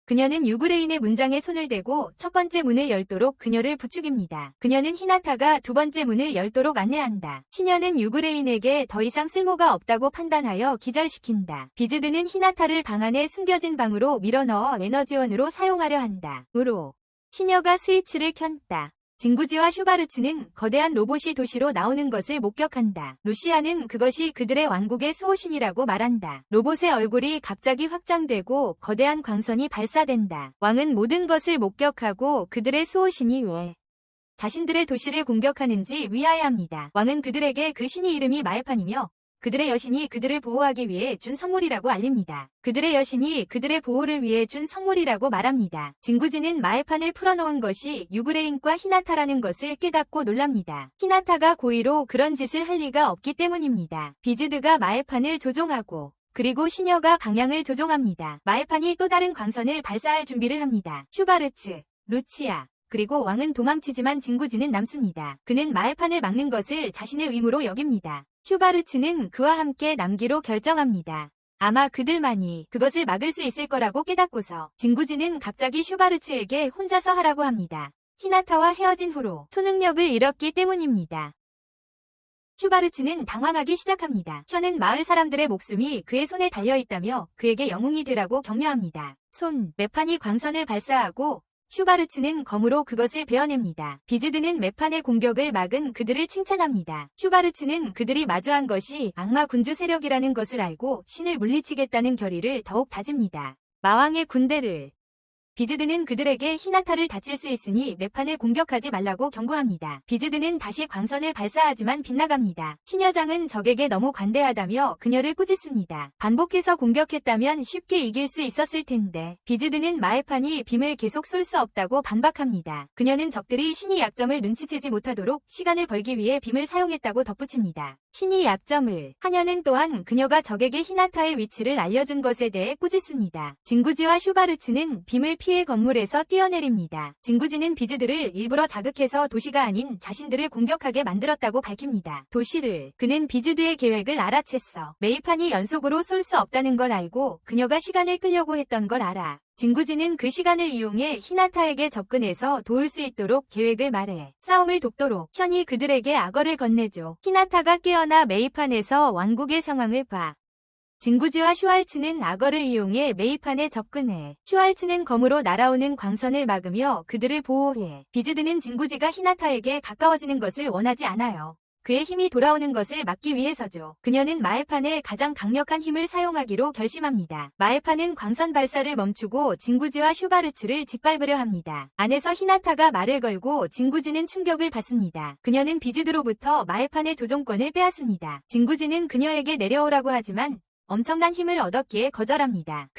그녀는 유그레인의 문장에 손을 대고 첫 번째 문을 열도록 그녀를 부추깁니다. 그녀는 히나타가 두 번째 문을 열도록 안내한다. 시녀는 유그레인에게 더 이상 쓸모가 없다고 판단하여 기절시킨다. 비즈드는 히나타를 방 안에 숨겨진 방으로 밀어넣어 에너지원으로 사용하려 한다. 으로 시녀가 스위치를 켰다. 진구지와 슈바르츠는 거대한 로봇이 도시로 나오는 것을 목격한다. 루시아는 그것이 그들의 왕국의 수호신이라고 말한다. 로봇의 얼굴이 갑자기 확장되고 거대한 광선이 발사된다. 왕은 모든 것을 목격하고 그들의 수호신이 왜 자신들의 도시를 공격하는지 위하여합니다. 왕은 그들에게 그 신의 이름이 마에판이며 그들의 여신이 그들을 보호하기 위해 준 선물이라고 알립니다. 그들의 여신이 그들의 보호를 위해 준 선물이라고 말합니다. 진구지는 마에판을 풀어놓은 것이 유그레인과 히나타라는 것을 깨닫고 놀랍니다. 히나타가 고의로 그런 짓을 할 리가 없기 때문입니다. 비즈드가 마에판을 조종하고 그리고 시녀가 방향을 조종합니다. 마에판이 또 다른 광선을 발사할 준비를 합니다. 슈바르츠, 루치아, 그리고 왕은 도망치지만 진구지는 남습니다. 그는 마에판을 막는 것을 자신의 의무로 여깁니다. 슈바르츠는 그와 함께 남기로 결정합니다. 아마 그들만이 그것을 막을 수 있을 거라고 깨닫고서 진구지는 갑자기 슈바르츠에게 혼자서 하라고 합니다. 히나타와 헤어진 후로 초능력을 잃었기 때문입니다. 슈바르츠는 당황하기 시작합니다. 션은 마을 사람들의 목숨이 그의 손에 달려있다며 그에게 영웅이 되라고 격려합니다. 매판이 광선을 발사하고 슈바르츠는 검으로 그것을 베어냅니다. 비즈드는 매판의 공격을 막은 그들을 칭찬합니다. 슈바르츠는 그들이 마주한 것이 악마 군주 세력이라는 것을 알고 신을 물리치겠다는 결의를 더욱 다집니다. 마왕의 군대를 비즈드는 그들에게 히나타를 다칠 수 있으니 매판을 공격하지 말라고 경고합니다. 비즈드는 다시 광선을 발사하지만 빗나갑니다. 신여장은 적에게 너무 관대하다며 그녀를 꾸짖습니다. 반복해서 공격했다면 쉽게 이길 수 있었을 텐데 비즈드는 마에판이 빔을 계속 쏠 수 없다고 반박합니다. 그녀는 적들이 신의 약점을 눈치채지 못하도록 시간을 벌기 위해 빔을 사용했다고 덧붙입니다. 신의 약점을 하녀는 또한 그녀가 적에게 히나타의 위치를 알려준 것에 대해 꾸짖습니다. 진구지와 슈바르츠는 빔을 피해 건물에서 뛰어내립니다. 진구지는 비즈드를 일부러 자극해서 도시가 아닌 자신들을 공격하게 만들었다고 밝힙니다. 그는 비즈드의 계획을 알아챘어. 메이판이 연속으로 쏠 수 없다는 걸 알고 그녀가 시간을 끌려고 했던 걸 알아. 진구지는 그 시간을 이용해 히나타에게 접근해서 도울 수 있도록 계획을 말해 싸움을 돕도록 션이 그들에게 악어를 건네줘. 히나타가 깨어나 메이판에서 왕국의 상황을 봐. 진구지와 슈왈츠는 악어를 이용해 메이판에 접근해. 슈왈츠는 검으로 날아오는 광선을 막으며 그들을 보호해. 비즈드는 진구지가 히나타에게 가까워지는 것을 원하지 않아요. 그의 힘이 돌아오는 것을 막기 위해서죠. 그녀는 마에판에 가장 강력한 힘을 사용하기로 결심합니다. 마에판은 광선 발사를 멈추고 진구지와 슈바르츠를 짓밟으려 합니다. 안에서 히나타가 말을 걸고 진구지는 충격을 받습니다. 그녀는 비즈드로부터 마에판의 조종권을 빼앗습니다. 진구지는 그녀에게 내려오라고 하지만 엄청난 힘을 얻었기에 거절합니다.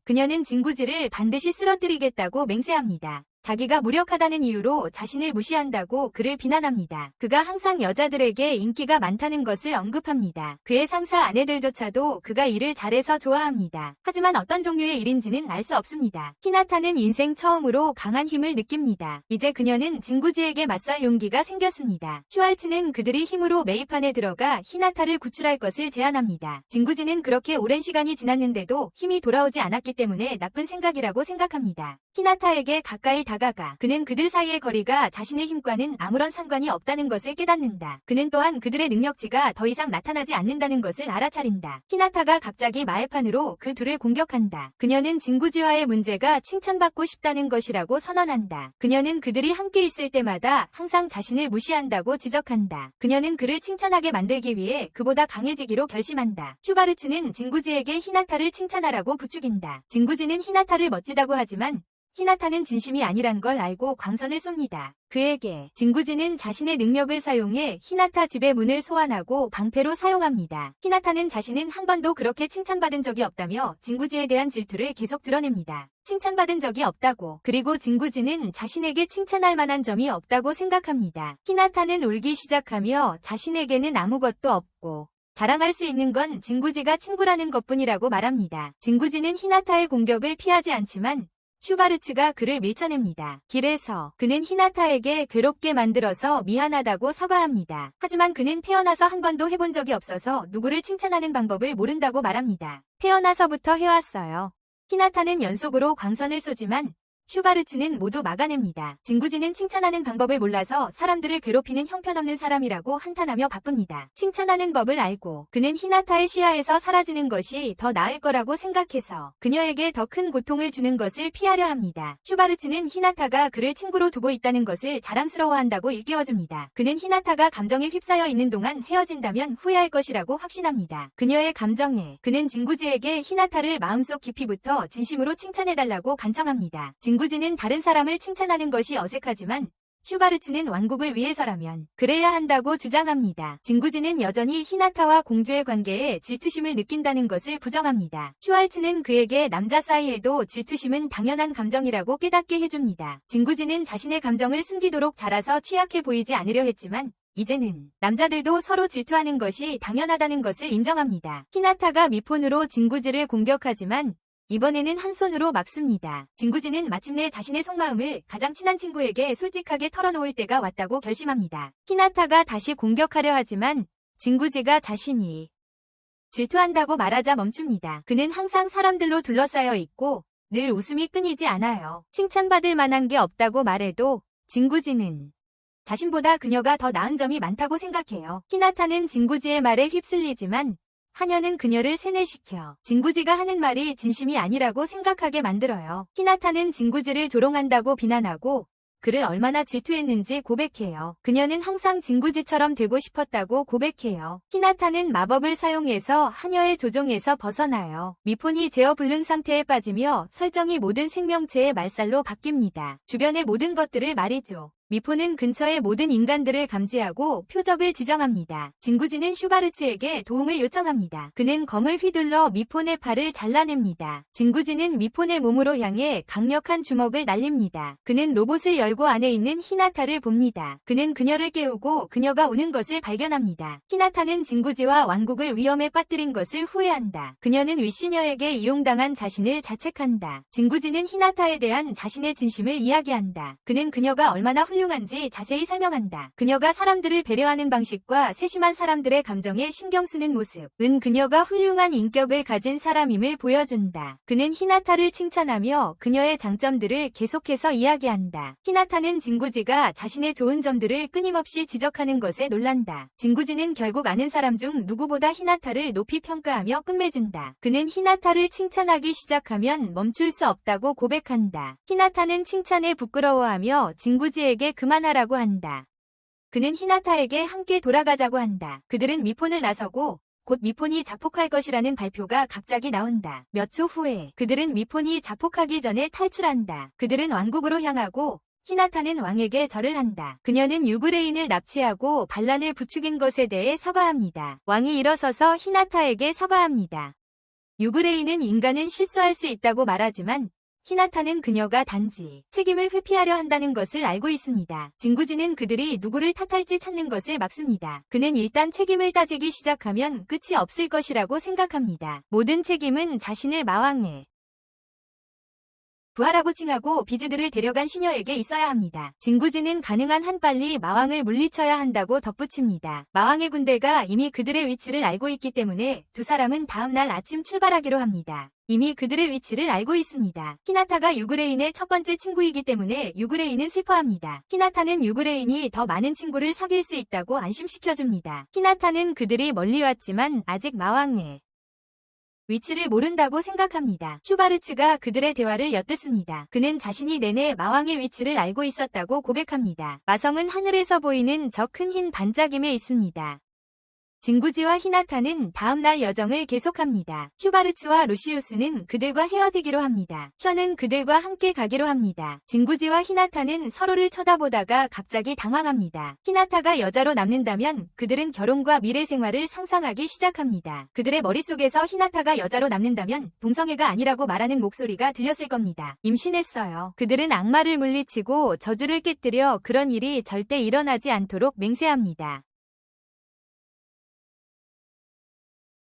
그녀는 진구지를 반드시 쓰러뜨리겠다고 맹세합니다. 자기가 무력하다는 이유로 자신을 무시한다고 그를 비난합니다. 그가 항상 여자들에게 인기가 많다는 것을 언급합니다. 그의 상사 아내들조차도 그가 일을 잘해서 좋아합니다. 하지만 어떤 종류의 일인지는 알 수 없습니다. 히나타는 인생 처음으로 강한 힘을 느낍니다. 이제 그녀는 진구지에게 맞설 용기가 생겼습니다. 슈왈츠는 그들이 힘으로 메이판에 들어가 히나타를 구출할 것을 제안합니다. 진구지는 그렇게 오랜 시간이 지났는데도 힘이 돌아오지 않았기 때문에 나쁜 생각이라고 생각합니다. 히나타에게 가까이 다가가 그는 그들 사이의 거리가 자신의 힘과는 아무런 상관이 없다는 것을 깨닫는다. 그는 또한 그들의 능력치가 더 이상 나타나지 않는다는 것을 알아차린다. 히나타가 갑자기 마에판으로 그 둘을 공격한다. 그녀는 진구지와의 문제가 칭찬받고 싶다는 것이라고 선언한다. 그녀는 그들이 함께 있을 때마다 항상 자신을 무시한다고 지적한다. 그녀는 그를 칭찬하게 만들기 위해 그보다 강해지기로 결심한다. 슈바르츠는 진구지에게 히나타를 칭찬하라고 부추긴다. 진구지는 히나타를 멋지다고 하지만 히나타는 진심이 아니란 걸 알고 광선을 쏩니다. 그에게 진구지는 자신의 능력을 사용해 히나타 집의 문을 소환하고 방패로 사용합니다. 히나타는 자신은 한 번도 그렇게 칭찬받은 적이 없다며 진구지에 대한 질투를 계속 드러냅니다. 칭찬받은 적이 없다고. 그리고 진구지는 자신에게 칭찬할 만한 점이 없다고 생각합니다. 히나타는 울기 시작하며 자신에게는 아무것도 없고 자랑할 수 있는 건 진구지가 친구라는 것뿐이라고 말합니다. 진구지는 히나타의 공격을 피하지 않지만 슈바르츠가 그를 밀쳐냅니다. 길에서 그는 히나타에게 괴롭게 만들어서 미안하다고 사과합니다. 하지만 그는 태어나서 한 번도 해본 적이 없어서 누구를 칭찬하는 방법을 모른다고 말합니다. 태어나서부터 해왔어요. 히나타는 연속으로 광선을 쏘지만 슈바르츠는 모두 막아냅니다. 진구지는 칭찬하는 방법을 몰라서 사람들을 괴롭히는 형편없는 사람이라고 한탄하며 바쁩니다. 칭찬하는 법을 알고 그는 히나타의 시야에서 사라지는 것이 더 나을 거라고 생각해서 그녀에게 더 큰 고통을 주는 것을 피하려 합니다. 슈바르츠는 히나타가 그를 친구로 두고 있다는 것을 자랑스러워한다고 일깨워줍니다. 그는 히나타가 감정에 휩싸여 있는 동안 헤어진다면 후회할 것이라고 확신합니다. 그녀의 감정에 그는 진구지에게 히나타를 마음속 깊이부터 진심으로 칭찬해달라고 간청합니다. 진구지는 다른 사람을 칭찬하는 것이 어색하지만 슈바르츠는 왕국을 위해서라면 그래야 한다고 주장합니다. 진구지는 여전히 히나타와 공주의 관계에 질투심을 느낀다는 것을 부정합니다. 슈왈츠는 그에게 남자 사이에도 질투심은 당연한 감정이라고 깨닫게 해줍니다. 진구지는 자신의 감정을 숨기도록 자라서 취약해 보이지 않으려 했지만 이제는 남자들도 서로 질투하는 것이 당연하다는 것을 인정합니다. 히나타가 미폰으로 진구지를 공격하지만 이번에는 한 손으로 막습니다. 진구지는 마침내 자신의 속마음을 가장 친한 친구에게 솔직하게 털어놓을 때가 왔다고 결심합니다. 히나타가 다시 공격하려 하지만 진구지가 자신이 질투한다고 말하자 멈춥니다. 그는 항상 사람들로 둘러싸여 있고 늘 웃음이 끊이지 않아요. 칭찬받을 만한 게 없다고 말해도 진구지는 자신보다 그녀가 더 나은 점이 많다고 생각해요. 히나타는 진구지의 말에 휩쓸리지만 하녀는 그녀를 세뇌시켜 진구지가 하는 말이 진심이 아니라고 생각하게 만들어요. 히나타는 진구지를 조롱한다고 비난하고 그를 얼마나 질투했는지 고백해요. 그녀는 항상 진구지처럼 되고 싶었다고 고백해요. 히나타는 마법을 사용해서 하녀의 조종에서 벗어나요. 미폰이 제어 불능 상태에 빠지며 설정이 모든 생명체의 말살로 바뀝니다. 주변의 모든 것들을 말이죠. 미포는 근처의 모든 인간들을 감지하고 표적을 지정합니다. 진구지는 슈바르츠에게 도움을 요청합니다. 그는 검을 휘둘러 미폰의 팔을 잘라냅니다. 진구지는 미폰의 몸으로 향해 강력한 주먹을 날립니다. 그는 로봇을 열고 안에 있는 히나타를 봅니다. 그는 그녀를 깨우고 그녀가 우는 것을 발견합니다. 히나타는 진구지와 왕국을 위험에 빠뜨린 것을 후회한다. 그녀는 위시녀에게 이용당한 자신을 자책한다. 진구지는 히나타에 대한 자신의 진심을 이야기한다. 그는 그녀가 얼마나 훌륭한지 자세히 설명한다. 그녀가 사람들을 배려하는 방식과 세심한 사람들의 감정에 신경 쓰는 모습은 그녀가 훌륭한 인격을 가진 사람임을 보여준다. 그는 히나타를 칭찬하며 그녀의 장점들을 계속해서 이야기한다. 히나타는 진구지가 자신의 좋은 점들을 끊임없이 지적하는 것에 놀란다. 진구지는 결국 아는 사람 중 누구보다 히나타를 높이 평가하며 끝맺은다. 그는 히나타를 칭찬하기 시작하면 멈출 수 없다고 고백한다. 히나타는 칭찬에 부끄러워하며 진구지에게 그만하라고 한다. 그는 히나타에게 함께 돌아가자고 한다. 그들은 미폰을 나서고 곧 미폰이 자폭할 것이라는 발표가 갑자기 나온다. 몇 초 후에 그들은 미폰이 자폭하기 전에 탈출한다. 그들은 왕국으로 향하고 히나타는 왕에게 절을 한다. 그녀는 유그레인을 납치하고 반란을 부추긴 것에 대해 사과합니다. 왕이 일어서서 히나타에게 사과합니다. 유그레인은 인간은 실수할 수 있다고 말하지만 히나타는 그녀가 단지 책임을 회피하려 한다는 것을 알고 있습니다. 진구지는 그들이 누구를 탓할지 찾는 것을 막습니다. 그는 일단 책임을 따지기 시작하면 끝이 없을 것이라고 생각합니다. 모든 책임은 자신을 마왕에 부하라고 칭하고 비즈들을 데려간 시녀에게 있어야 합니다. 진구지는 가능한 한 빨리 마왕을 물리쳐야 한다고 덧붙입니다. 마왕의 군대가 이미 그들의 위치를 알고 있기 때문에 두 사람은 다음 날 아침 출발하기로 합니다. 이미 그들의 위치를 알고 있습니다. 히나타가 유그레인의 첫 번째 친구이기 때문에 유그레인은 슬퍼합니다. 히나타는 유그레인이 더 많은 친구를 사귈 수 있다고 안심시켜줍니다. 히나타는 그들이 멀리 왔지만 아직 마왕의 위치를 모른다고 생각합니다. 슈바르츠가 그들의 대화를 엿듣습니다. 그는 자신이 내내 마왕의 위치를 알고 있었다고 고백합니다. 마성은 하늘에서 보이는 저 큰 흰 반짝임에 있습니다. 진구지와 히나타는 다음날 여정을 계속합니다. 슈바르츠와 루시우스는 그들과 헤어지기로 합니다. 션은 그들과 함께 가기로 합니다. 진구지와 히나타는 서로를 쳐다보다가 갑자기 당황합니다. 히나타가 여자로 남는다면 그들은 결혼과 미래 생활을 상상하기 시작합니다. 그들의 머릿속에서 히나타가 여자로 남는다면 동성애가 아니라고 말하는 목소리가 들렸을 겁니다. 임신했어요. 그들은 악마를 물리치고 저주를 깨뜨려 그런 일이 절대 일어나지 않도록 맹세합니다.